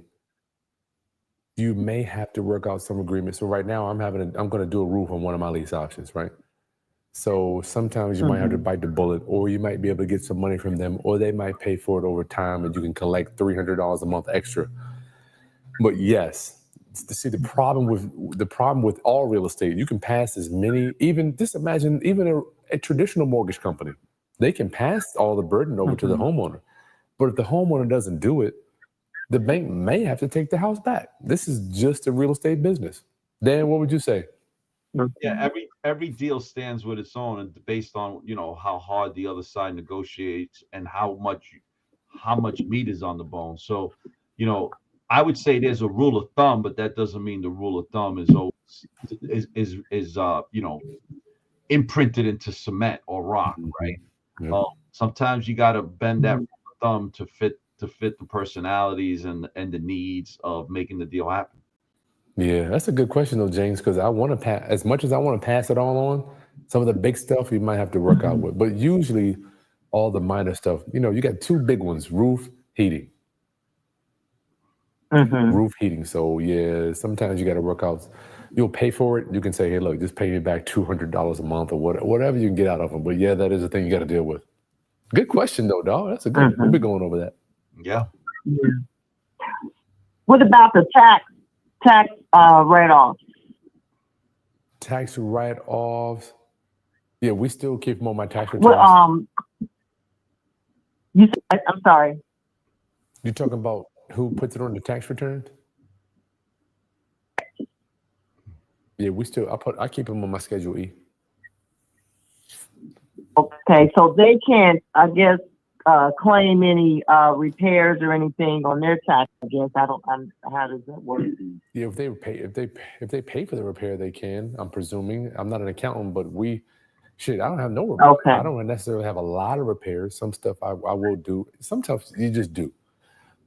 [SPEAKER 2] you may have to work out some agreements. So right now, I'm going to do a roof on one of my lease options, right? So sometimes you might have to bite the bullet, or you might be able to get some money from them, or they might pay for it over time, and you can collect $300 a month extra. But yes, see the problem with all real estate, you can pass as many. Even just imagine, even a traditional mortgage company, they can pass all the burden over to the homeowner. But if the homeowner doesn't do it, the bank may have to take the house back. This is just a real estate business. Dan, what would you say?
[SPEAKER 1] Yeah, every deal stands with its own, and based on how hard the other side negotiates and how much meat is on the bone. So, I would say there's a rule of thumb, but that doesn't mean the rule of thumb is always imprinted into cement or rock, right? Yeah. Sometimes you got to bend that rule of thumb to fit the personalities and the needs of making the deal happen.
[SPEAKER 2] Yeah, that's a good question though, James, because I want to pass as much as I want to pass it all on. Some of the big stuff you might have to work out with, but usually all the minor stuff, you got two big ones: roof, heating. Roof heating. So yeah, sometimes you got to work out. You'll pay for it. You can say, hey, look, just pay me back $200 a month or whatever you can get out of them. But yeah, that is a thing you got to deal with. Good question though, dog. That's a good. We'll be going over that.
[SPEAKER 1] Yeah.
[SPEAKER 5] What about the tax write-offs?
[SPEAKER 2] Tax write-offs. Yeah, we still keep them on my tax returns.
[SPEAKER 5] Well, you said, I'm sorry.
[SPEAKER 2] You're talking about who puts it on the tax returns? Yeah, I keep them on my Schedule E.
[SPEAKER 5] Okay, so they can't, I guess, claim any repairs or anything on their tax. I guess how does that work?
[SPEAKER 2] Yeah, if they pay for the repair, they can. I'm presuming. I'm not an accountant, but I don't have no repair.
[SPEAKER 5] Okay.
[SPEAKER 2] I don't necessarily have a lot of repairs. Some stuff I will do. Sometimes you just do.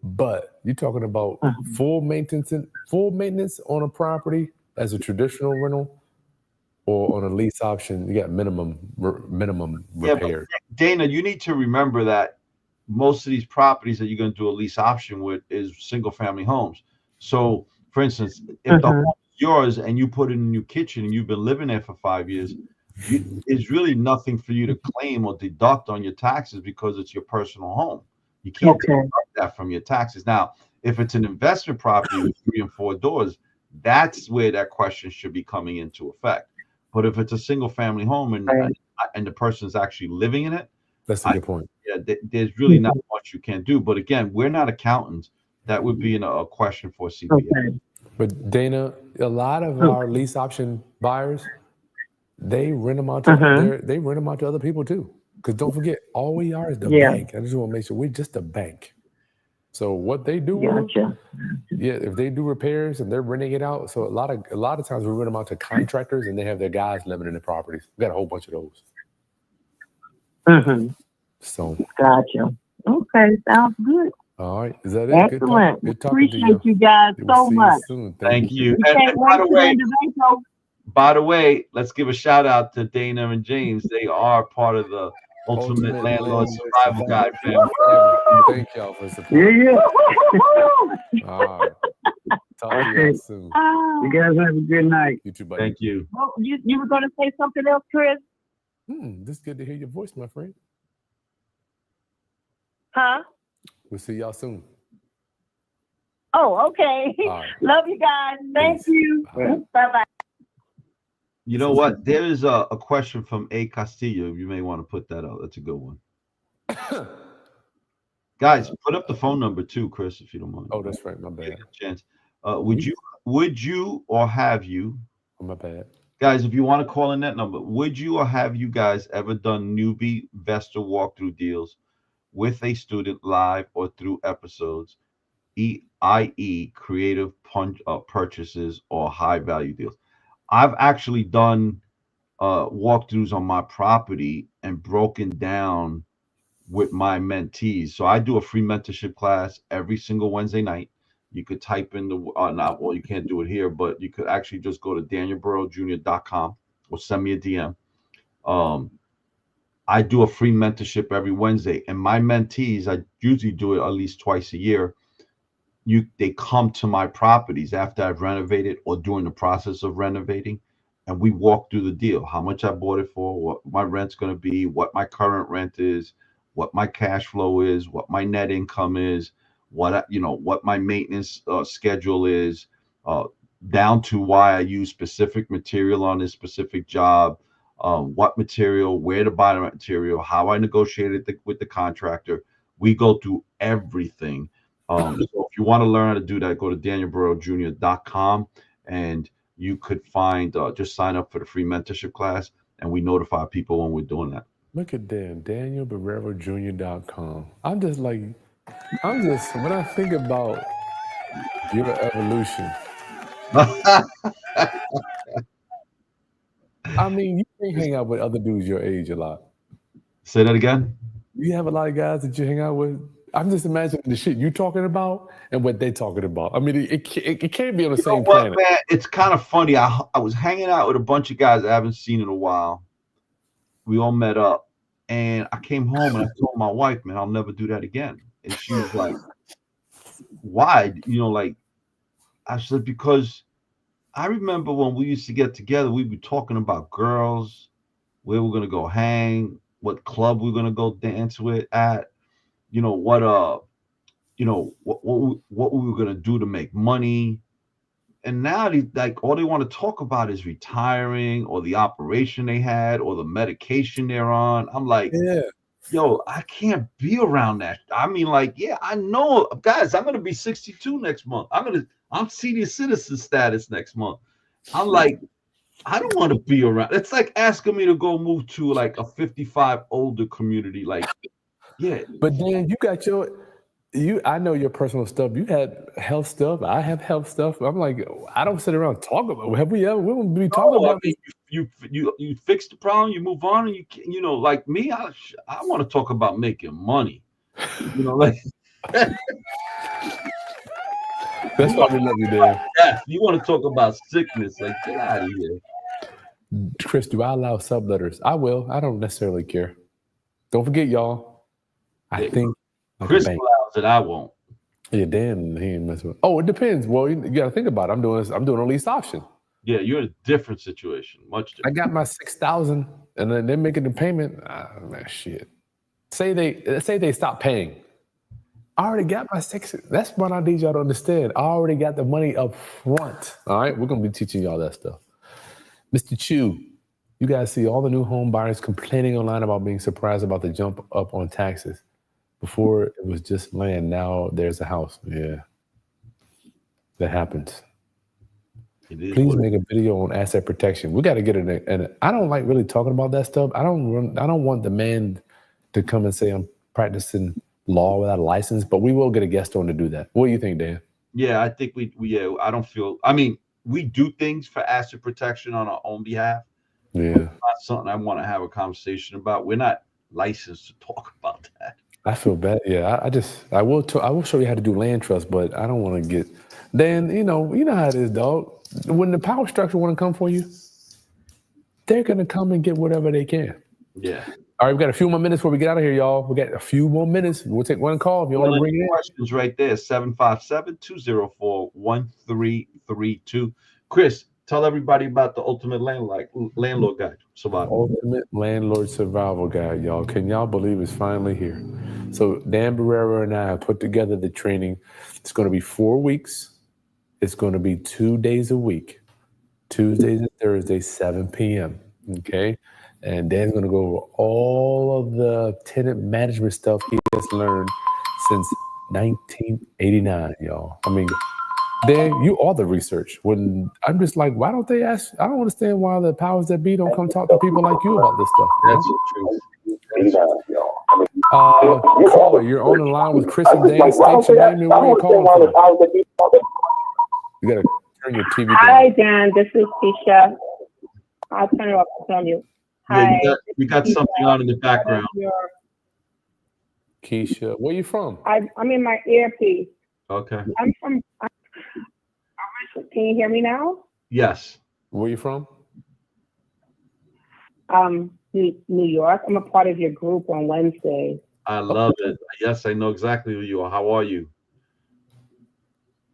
[SPEAKER 2] But you're talking about full maintenance on a property as a traditional rental, or on a lease option, you got minimum repairs.
[SPEAKER 1] But Dana, you need to remember that most of these properties that you're going to do a lease option with is single family homes. So, for instance, if the home is yours and you put in a new kitchen and you've been living there for 5 years, it's really nothing for you to claim or deduct on your taxes because it's your personal home. You can't deduct that from your taxes. Now, if it's an investment property with 3 and 4 doors, that's where that question should be coming into effect. But if it's a single family home and the person's actually living in it,
[SPEAKER 2] that's a good point.
[SPEAKER 1] Yeah, there's really not much you can do. But again, we're not accountants. That would be a question for CPA.
[SPEAKER 5] Okay.
[SPEAKER 2] But Dana, a lot of our lease option buyers, they rent them out to other people too. Because don't forget, all we are is the bank. I just want to make sure we're just a bank. So what they do, if they do repairs and they're renting it out, so a lot of times we rent them out to contractors and they have their guys living in the properties. We got a whole bunch of those. So
[SPEAKER 5] gotcha. Okay, sounds good.
[SPEAKER 2] All right, is that it?
[SPEAKER 5] Excellent.
[SPEAKER 2] Good talking to you.
[SPEAKER 5] Appreciate you guys so much.
[SPEAKER 2] Thank you.
[SPEAKER 1] And by the way, let's give a shout out to Dana and James. They are part of the Ultimate Landlord Survival Guide family.
[SPEAKER 2] Thank y'all for support.
[SPEAKER 4] Yeah.
[SPEAKER 2] All right. Talk to y'all soon.
[SPEAKER 4] You guys have a good night.
[SPEAKER 2] You too, buddy.
[SPEAKER 1] Thank you.
[SPEAKER 5] Well, you were going to say something else, Chris?
[SPEAKER 2] This is good to hear your voice, my friend.
[SPEAKER 5] Huh?
[SPEAKER 2] We'll see y'all soon.
[SPEAKER 5] Oh, okay.
[SPEAKER 2] Right.
[SPEAKER 5] Love you guys. Thank
[SPEAKER 2] Peace.
[SPEAKER 5] you.
[SPEAKER 2] Bye.
[SPEAKER 5] Bye-bye.
[SPEAKER 1] You know what? There is a question from A. Castillo. You may want to put that out. That's a good one. Guys, put up the phone number too, Chris, if you don't mind.
[SPEAKER 2] Oh, that's right. My bad.
[SPEAKER 1] Chance. Would you or have you,
[SPEAKER 2] My bad.
[SPEAKER 1] guys, if you want to call in that number, would you or have you guys ever done newbie investor walkthrough deals with a student live or through episodes, i.e. creative purchases or high value deals? I've actually done walkthroughs on my property and broken down with my mentees. So I do a free mentorship class every single Wednesday night. You could type in the not well, you can't do it here, but you could actually just go to danielborrerojr.com or send me a DM. I do a free mentorship every Wednesday, and my mentees, I usually do it at least twice a year. They come to my properties after I've renovated or during the process of renovating, and we walk through the deal, how much I bought it for, what my rent's going to be, what my current rent is, what my cash flow is, what my net income is, what my maintenance schedule is, down to why I use specific material on this specific job, what material, where to buy the material, how I negotiated with the contractor. We go through everything. So if you want to learn how to do that, go to danielborrerojr.com and you could find, just sign up for the free mentorship class, and we notify people when we're doing that.
[SPEAKER 2] Look at Dan, danielborrerojr.com. When I think about your evolution, I mean, you can't hang out with other dudes your age a lot.
[SPEAKER 1] Say that again?
[SPEAKER 2] You have a lot of guys that you hang out with. I'm just imagining the shit you talking about and what they talking about. I mean, it can't be on the same planet.
[SPEAKER 1] Man, it's kind of funny. I was hanging out with a bunch of guys I haven't seen in a while. We all met up, and I came home and I told my wife, man, I'll never do that again. And she was like, why? I said, because I remember when we used to get together, we'd be talking about girls, where we're gonna go hang, what club we're gonna go dance at, what we were gonna do to make money. And now all they want to talk about is retiring or the operation they had or the medication they're on. I'm like, yo, I can't be around that. I mean, I know, guys, I'm gonna be 62 next month. I'm senior citizen status next month. I'm like, I don't want to be around. It's like asking me to go move to like a 55 older community.
[SPEAKER 2] But then you got I know your personal stuff. You had health stuff. I have health stuff. I'm like, I don't sit around and talk about. Have we ever? We won't be talking about.
[SPEAKER 1] You fix the problem. You move on, and like me. I want to talk about making money.
[SPEAKER 2] That's why we love you, Dan.
[SPEAKER 1] Yeah, you want to talk about sickness? Like, get out of here.
[SPEAKER 2] Chris, do I allow subletters? I will. I don't necessarily care. Don't forget, y'all. I think
[SPEAKER 1] Chris allows it. I won't.
[SPEAKER 2] Yeah, Dan, he ain't messing with. Oh, it depends. Well, you got to think about it. I'm doing a lease option.
[SPEAKER 1] Yeah, you're in a different situation. Much different.
[SPEAKER 2] I got my $6,000, and then they're making the payment. Man, shit. Say they stop paying. I already got my $6,000. That's what I need y'all to understand. I already got the money up front. All right, we're gonna be teaching y'all that stuff. Mr. Chu, you guys see all the new home buyers complaining online about being surprised about the jump up on taxes. Before it was just land. Now there's a house. Yeah, that happens. Please make a video on asset protection. We got to get it. And I don't like really talking about that stuff. I don't want the man to come and say I'm practicing law without a license, but we will get a guest on to do that. What do you think, Dan?
[SPEAKER 1] Yeah, I think I don't feel. I mean, we do things for asset protection on our own behalf.
[SPEAKER 2] Yeah,
[SPEAKER 1] it's not something I want to have a conversation about. We're not licensed to talk about that.
[SPEAKER 2] I feel bad. Yeah, I will show you how to do land trust, but I don't want to get. Dan, you know how it is, dog. When the power structure want to come for you, they're gonna come and get whatever they can.
[SPEAKER 1] Yeah.
[SPEAKER 2] All right, we got a few more minutes before we get out of here, y'all. We got a few more minutes. We'll take one call if you want to bring it in.
[SPEAKER 1] Questions right there, 757-204-1332. Chris, tell everybody about the Ultimate Landlord Guide Survival.
[SPEAKER 2] Ultimate Landlord Survival Guide, y'all. Can y'all believe it's finally here? So Dan Borrero and I have put together the training. It's going to be 4 weeks. It's going to be 2 days a week, Tuesdays and Thursdays, 7 p.m. Okay? And Dan's going to go over all of the tenant management stuff he has learned since 1989, y'all. I mean, Dan, you are the research. When I'm just like, why don't they ask? I don't understand why the powers that be don't come talk to people like you about this stuff.
[SPEAKER 1] That's the truth.
[SPEAKER 2] Caller, you're on the line with Chris and Dan. State your name and where you're calling from. You gotta turn your TV down.
[SPEAKER 6] Hi, Dan. This is Keisha. I'll turn it off from you. Hi.
[SPEAKER 1] Yeah, you got something on in the background.
[SPEAKER 2] Keisha, where you from?
[SPEAKER 6] I'm in my earpiece.
[SPEAKER 1] Okay.
[SPEAKER 6] Can you hear me now?
[SPEAKER 1] Yes.
[SPEAKER 2] Where you from?
[SPEAKER 6] New York. I'm a part of your group on Wednesday.
[SPEAKER 1] I love it. Yes, I know exactly who you are. How are you?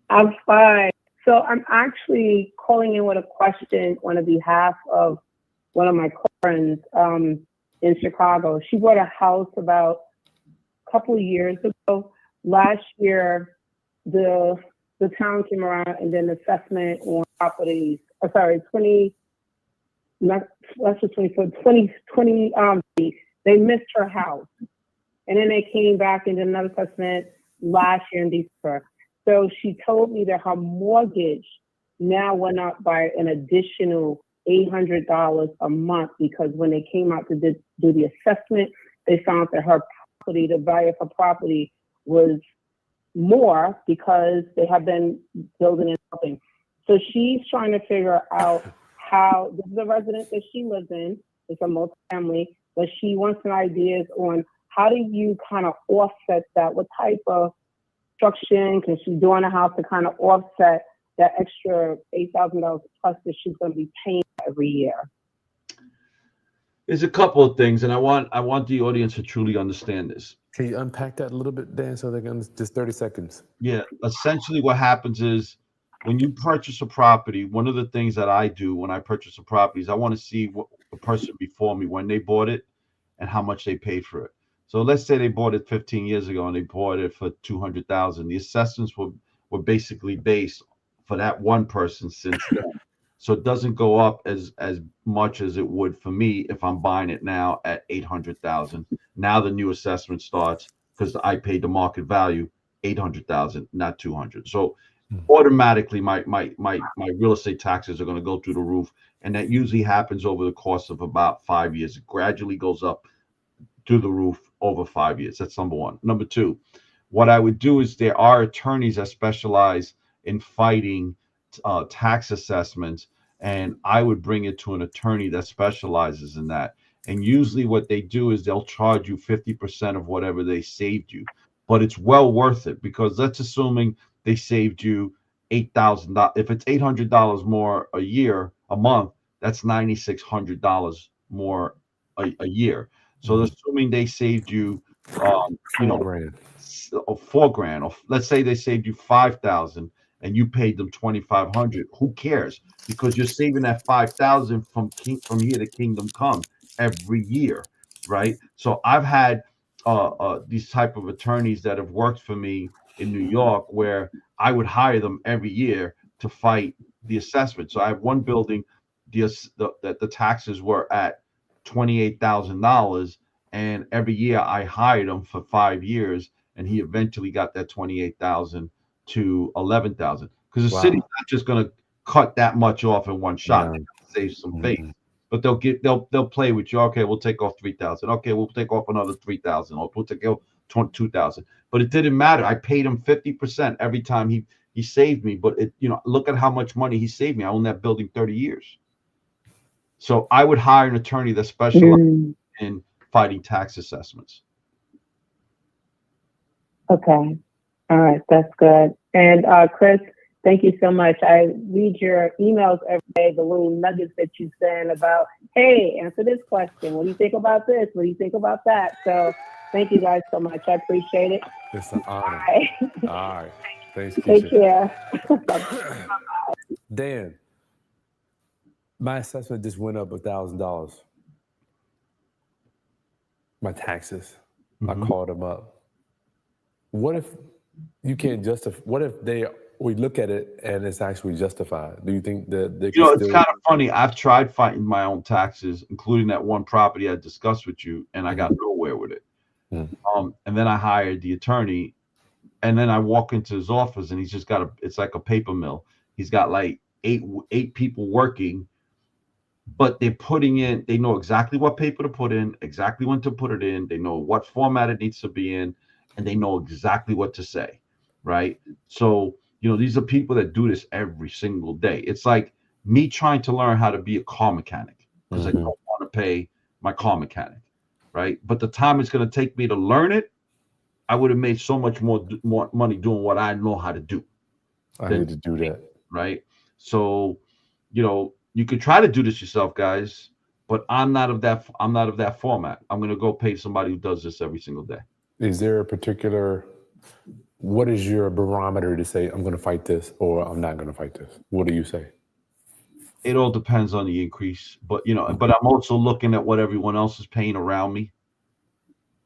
[SPEAKER 6] I'm fine. So I'm actually calling in with a question on behalf of one of my friends in Chicago. She bought a house about a couple of years ago. Last year, the town came around and then assessment on properties. 2020. They missed her house, and then they came back and did another assessment last year in December. So she told me that her mortgage now went up by an additional $800 a month because when they came out to do the assessment, they found that her property, the value of her property, was more because they have been building and helping. So she's trying to figure out how, this is a residence that she lives in, it's a multifamily, but she wants some ideas on how do you kind of offset that? What type of construction can she do on a house to kind of offset that extra $8,000 plus that she's going to be paying every year?
[SPEAKER 1] There's a couple of things, and I want the audience to truly understand this.
[SPEAKER 2] Can you unpack that a little bit, Dan, so they can just 30 seconds?
[SPEAKER 1] Yeah, essentially what happens is when you purchase a property, one of the things that I do when I purchase a property is I want to see what the person before me, when they bought it and how much they paid for it. So let's say they bought it 15 years ago and they bought it for $200,000. The assessments were basically based for that one person since then. So it doesn't go up as much as it would for me if I'm buying it now at $800,000. Now the new assessment starts because I paid the market value $800,000, not $200,000. So automatically my real estate taxes are going to go through the roof, and that usually happens over the course of about 5 years. It gradually goes up through the roof over 5 years. That's number one. Number two, what I would do is there are attorneys that specialize in fighting tax assessments, and I would bring it to an attorney that specializes in that. And usually what they do is they'll charge you 50% of whatever they saved you, but it's well worth it because let's assuming they saved you $8,000. If it's $800 more a month, that's $9,600 more a year. So assuming they saved you, $4,000, or let's say they saved you $5,000 and you paid them $2,500. Who cares? Because you're saving that $5,000 from here to kingdom come every year, right? So I've had these type of attorneys that have worked for me in New York where I would hire them every year to fight the assessment. So I have one building, the taxes were at $28,000, and every year I hired him for 5 years, and he eventually got that $28,000 to $11,000 because the city's not just going to cut that much off in one shot. They're going to save some face, but they'll play with you. Okay, we'll take off $3,000. Okay, we'll take off another $3,000, or we'll take off $22,000. But it didn't matter. I paid him 50% every time he saved me. But look at how much money he saved me. I own that building 30 years. So I would hire an attorney that specializes in fighting tax assessments.
[SPEAKER 6] Okay. All right. That's good. And Chris, thank you so much. I read your emails every day, the little nuggets that you send about, hey, answer this question. What do you think about this? What do you think about that? So thank you guys so much. I appreciate it.
[SPEAKER 2] It's an honor. All right. Thanks, Keisha.
[SPEAKER 6] Take care.
[SPEAKER 2] Dan, My assessment just went up $1,000. My taxes, I called them up. What if you can't justify? What if we look at it and it's actually justified? Do you think that they can
[SPEAKER 1] it's kind of funny. I've tried fighting my own taxes, including that one property I discussed with you, and I got nowhere with it. And then I hired the attorney, and then I walk into his office, and he's just got it's like a paper mill. He's got like eight people working, but they're putting in, they know exactly what paper to put in, exactly when to put it in. They know what format it needs to be in, and they know exactly what to say, right? So, these are people that do this every single day. It's like me trying to learn how to be a car mechanic because I don't want to pay my car mechanic, right? But the time it's going to take me to learn it, I would have made so much more money doing what I know how to do.
[SPEAKER 2] I need to do that.
[SPEAKER 1] Right? So, you could try to do this yourself, guys, but I'm not of that format. I'm going to go pay somebody who does this every single day.
[SPEAKER 2] Is there a particular, what is your barometer to say, I'm going to fight this or I'm not going to fight this? What do you say?
[SPEAKER 1] It all depends on the increase, but but I'm also looking at what everyone else is paying around me.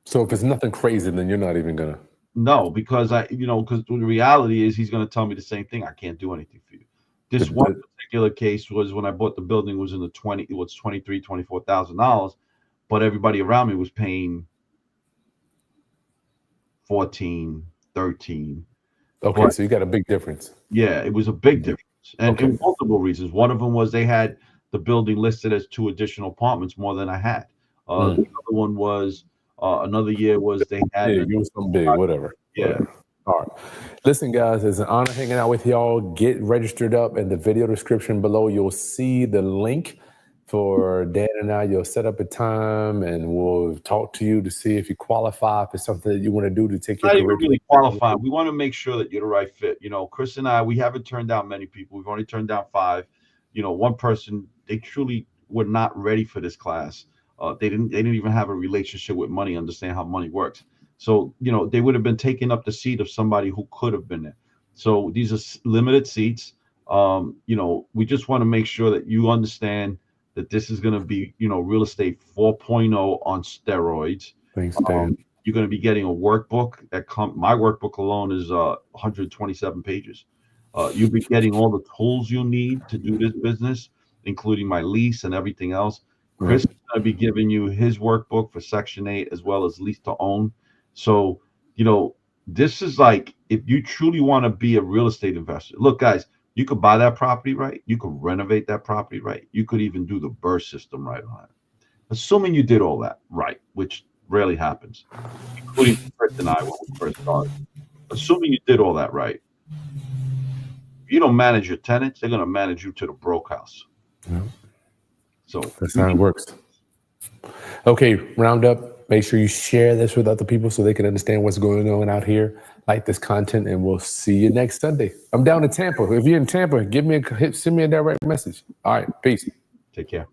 [SPEAKER 2] So if it's nothing crazy, then you're not even going to.
[SPEAKER 1] No, because because the reality is he's going to tell me the same thing. I can't do anything for you. This one particular case was when I bought the building was in the $24,000, but everybody around me was paying 14, 13.
[SPEAKER 2] Okay, so you got a big difference.
[SPEAKER 1] Yeah, it was a big difference, and for multiple reasons. One of them was they had the building listed as 2 additional apartments more than I had. The other one was another year was they had
[SPEAKER 2] some big, whatever.
[SPEAKER 1] Yeah.
[SPEAKER 2] Whatever. All right. Listen, guys, it's an honor hanging out with y'all. Get registered up in the video description below. You'll see the link for Dan and I. You'll set up a time and we'll talk to you to see if you qualify for something that you want to do to take your career.
[SPEAKER 1] Not really qualify. We want to make sure that you're the right fit. Chris and I, we haven't turned down many people. We've only turned down 5. One person, they truly were not ready for this class. They didn't even have a relationship with money, understand how money works. So, they would have been taking up the seat of somebody who could have been there. So these are limited seats. We just want to make sure that you understand that this is going to be, real estate 4.0 on steroids.
[SPEAKER 2] Thanks, Dan.
[SPEAKER 1] You're going to be getting a workbook my workbook alone is 127 pages. You'll be getting all the tools you need to do this business, including my lease and everything else. Chris is going to be giving you his workbook for Section 8 as well as lease to own. So, this is like, if you truly want to be a real estate investor, look, guys, you could buy that property right. You could renovate that property right. You could even do the BRRRR system right on it. Assuming you did all that right, which rarely happens, including Chris and I when we first started. Assuming you did all that right, if you don't manage your tenants, they're going to manage you to the broke house.
[SPEAKER 2] Yeah.
[SPEAKER 1] So
[SPEAKER 2] that's how it works. Okay, round up. Make sure you share this with other people so they can understand what's going on out here. Like this content, and we'll see you next Sunday. I'm down in Tampa. If you're in Tampa, send me a direct message. All right, peace.
[SPEAKER 1] Take care.